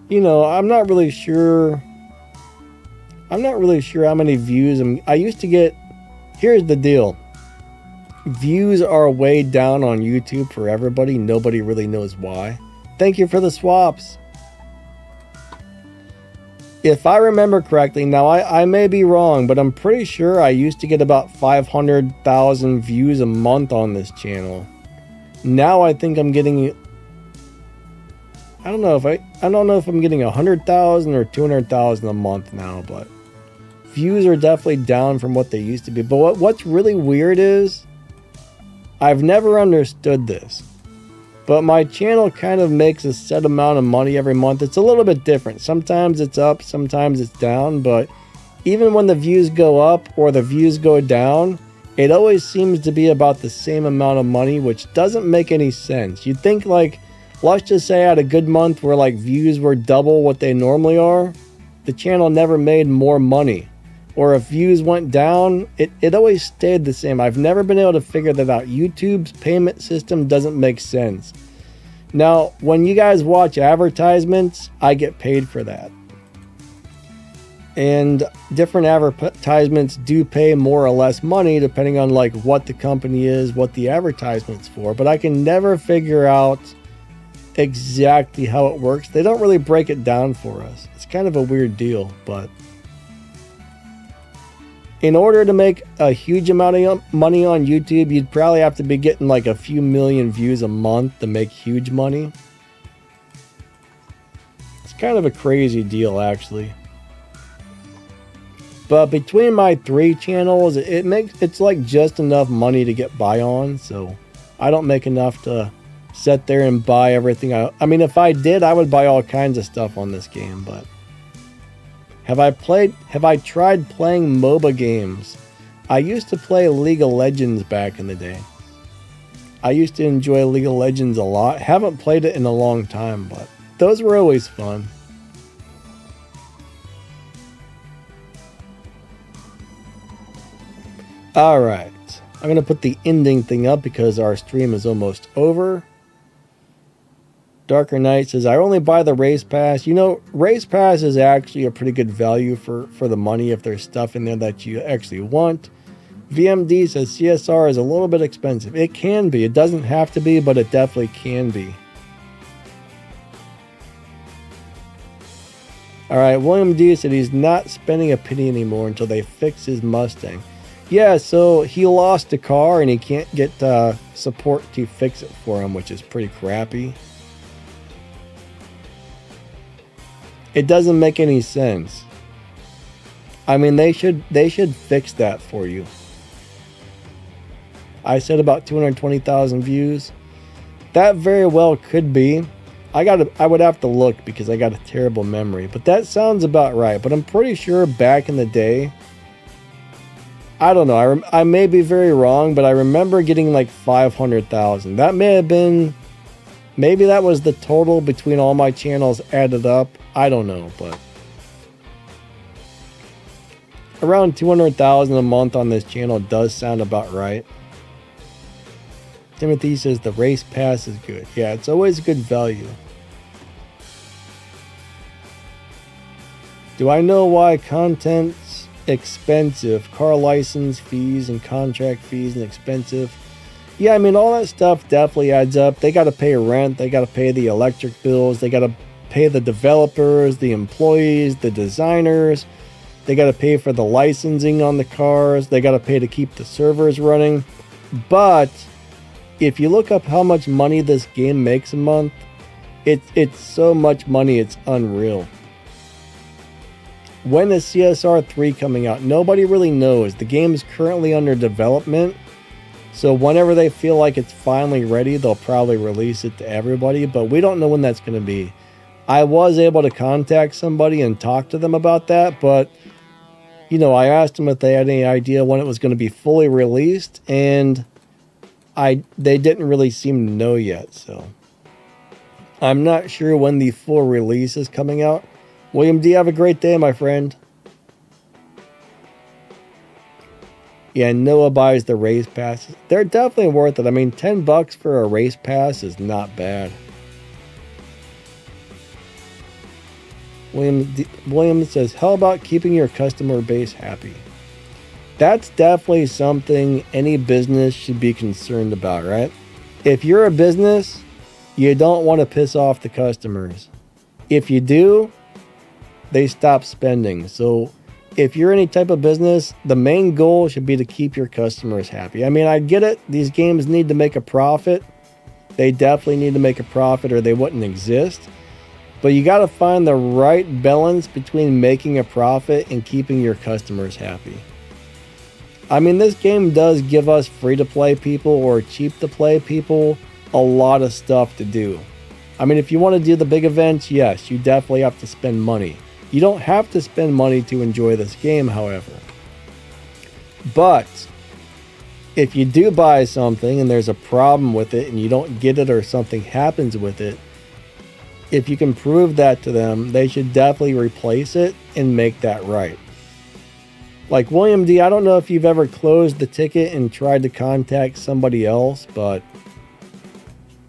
S2: you know, I'm not really sure how many views I used to get. Here's the deal. Views are way down on YouTube for everybody. Nobody really knows why. Thank you for the swaps. If I remember correctly, now I may be wrong, but I'm pretty sure I used to get about 500,000 views a month on this channel. Now I think I'm getting, I don't know if I'm getting 100,000 or 200,000 a month now, but views are definitely down from what they used to be. But what's really weird is, I've never understood this, but my channel kind of makes a set amount of money every month. It's a little bit different. Sometimes it's up, sometimes it's down, but even when the views go up or the views go down, it always seems to be about the same amount of money, which doesn't make any sense. You'd think, like, let's just say I had a good month where like views were double what they normally are, the channel never made more money. Or if views went down, it always stayed the same. I've never been able to figure that out. YouTube's payment system doesn't make sense. Now, when you guys watch advertisements, I get paid for that. And different advertisements do pay more or less money depending on like what the company is, what the advertisement's for. But I can never figure out exactly how it works. They don't really break it down for us. It's kind of a weird deal, but in order to make a huge amount of money on YouTube, you'd probably have to be getting like a few million views a month to make huge money. It's kind of a crazy deal, actually. But between my 3 channels, it's like just enough money to get by on. So I don't make enough to sit there and buy everything. I mean, if I did, I would buy all kinds of stuff on this game. But have I tried playing MOBA games? I used to play League of Legends back in the day. I used to enjoy League of Legends a lot. Haven't played it in a long time, but those were always fun. Alright, I'm going to put the ending thing up because our stream is almost over. Darker Knight says, I only buy the race pass. You know, race pass is actually a pretty good value for the money if there's stuff in there that you actually want. VMD says CSR is a little bit expensive. It can be. It doesn't have to be, but it definitely can be. Alright, William D said he's not spending a penny anymore until they fix his Mustang. Yeah, so he lost a car and he can't get support to fix it for him, which is pretty crappy. It doesn't make any sense. I mean, they should fix that for you. I said about 220,000 views. That very well could be. I would have to look because I got a terrible memory, but that sounds about right. But I'm pretty sure back in the day, I don't know. I may be very wrong, but I remember getting like 500,000. That may have been, maybe that was the total between all my channels added up. I don't know, but around 200,000 a month on this channel does sound about right. Timothy says the race pass is good. Yeah, it's always good value. Do I know why content's expensive? Car license fees and contract fees and expensive. Yeah, I mean, all that stuff definitely adds up. They got to pay rent. They got to pay the electric bills. They got to pay the developers, the employees, the designers. They got to pay for the licensing on the cars. They got to pay to keep the servers running. But if you look up how much money this game makes a month, it's so much money, it's unreal. When is CSR3 coming out? Nobody really knows. The game is currently under development. So whenever they feel like it's finally ready, they'll probably release it to everybody. But we don't know when that's going to be. I was able to contact somebody and talk to them about that. But, you know, I asked them if they had any idea when it was going to be fully released. And they didn't really seem to know yet. So I'm not sure when the full release is coming out. William D, have a great day, my friend. Yeah, Noah buys the race passes. They're definitely worth it. I mean, $10 for a race pass is not bad. William says, how about keeping your customer base happy? That's definitely something any business should be concerned about, right? If you're a business, you don't want to piss off the customers. If you do, they stop spending. So if you're any type of business, the main goal should be to keep your customers happy. I mean, I get it. These games need to make a profit. They definitely need to make a profit or they wouldn't exist. But you got to find the right balance between making a profit and keeping your customers happy. I mean, this game does give us free-to-play people or cheap-to-play people a lot of stuff to do. I mean, if you want to do the big events, yes, you definitely have to spend money. You don't have to spend money to enjoy this game, however. But if you do buy something and there's a problem with it and you don't get it or something happens with it, if you can prove that to them, they should definitely replace it and make that right. Like William D, I don't know if you've ever closed the ticket and tried to contact somebody else, but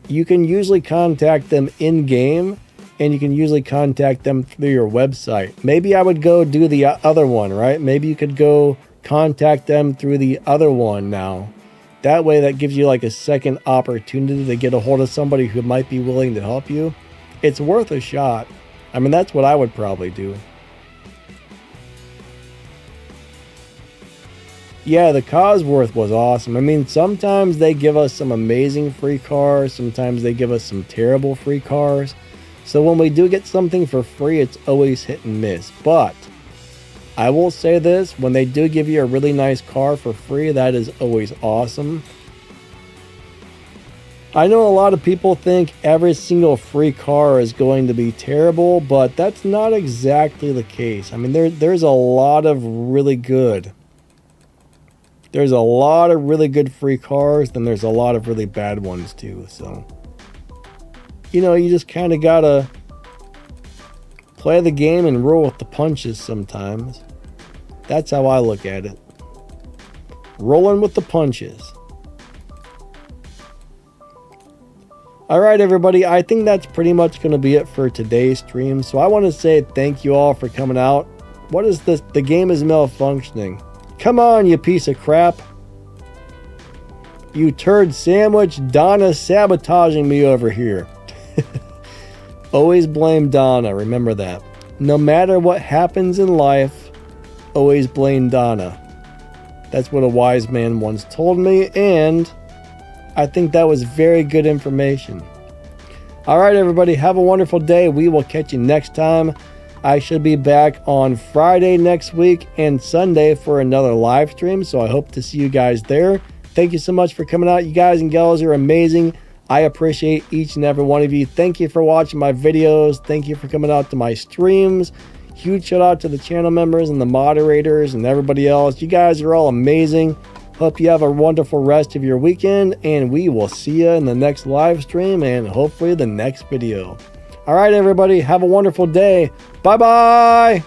S2: you can usually contact them in-game and you can usually contact them through your website. Maybe I would go do the other one, right? Maybe you could go contact them through the other one now. That way that gives you like a second opportunity to get a hold of somebody who might be willing to help you. It's worth a shot. I mean, that's what I would probably do. Yeah, the Cosworth was awesome. I mean, sometimes they give us some amazing free cars. Sometimes they give us some terrible free cars. So when we do get something for free, it's always hit and miss. But I will say this, when they do give you a really nice car for free, that is always awesome. I know a lot of people think every single free car is going to be terrible, but that's not exactly the case. I mean, there's a lot of really good There's a lot of really good free cars, then there's a lot of really bad ones too. So, you know, you just kind of gotta play the game and roll with the punches sometimes. That's how I look at it. Rolling with the punches. Alright everybody, I think that's pretty much going to be it for today's stream. So I want to say thank you all for coming out. What is this? The game is malfunctioning. Come on, you piece of crap. You turd sandwich. Donna's sabotaging me over here. Always blame Donna, remember that. No matter what happens in life, always blame Donna. That's what a wise man once told me, and I think that was very good information. Alright everybody, have a wonderful day. We will catch you next time. I should be back on Friday next week and Sunday for another live stream, so I hope to see you guys there. Thank you so much for coming out. You guys and gals are amazing. I appreciate each and every one of you. Thank you for watching my videos. Thank you for coming out to my streams. Huge shout out to the channel members and the moderators and everybody else. You guys are all amazing. Hope you have a wonderful rest of your weekend, and we will see you in the next live stream and hopefully the next video. All right, everybody, have a wonderful day. Bye-bye.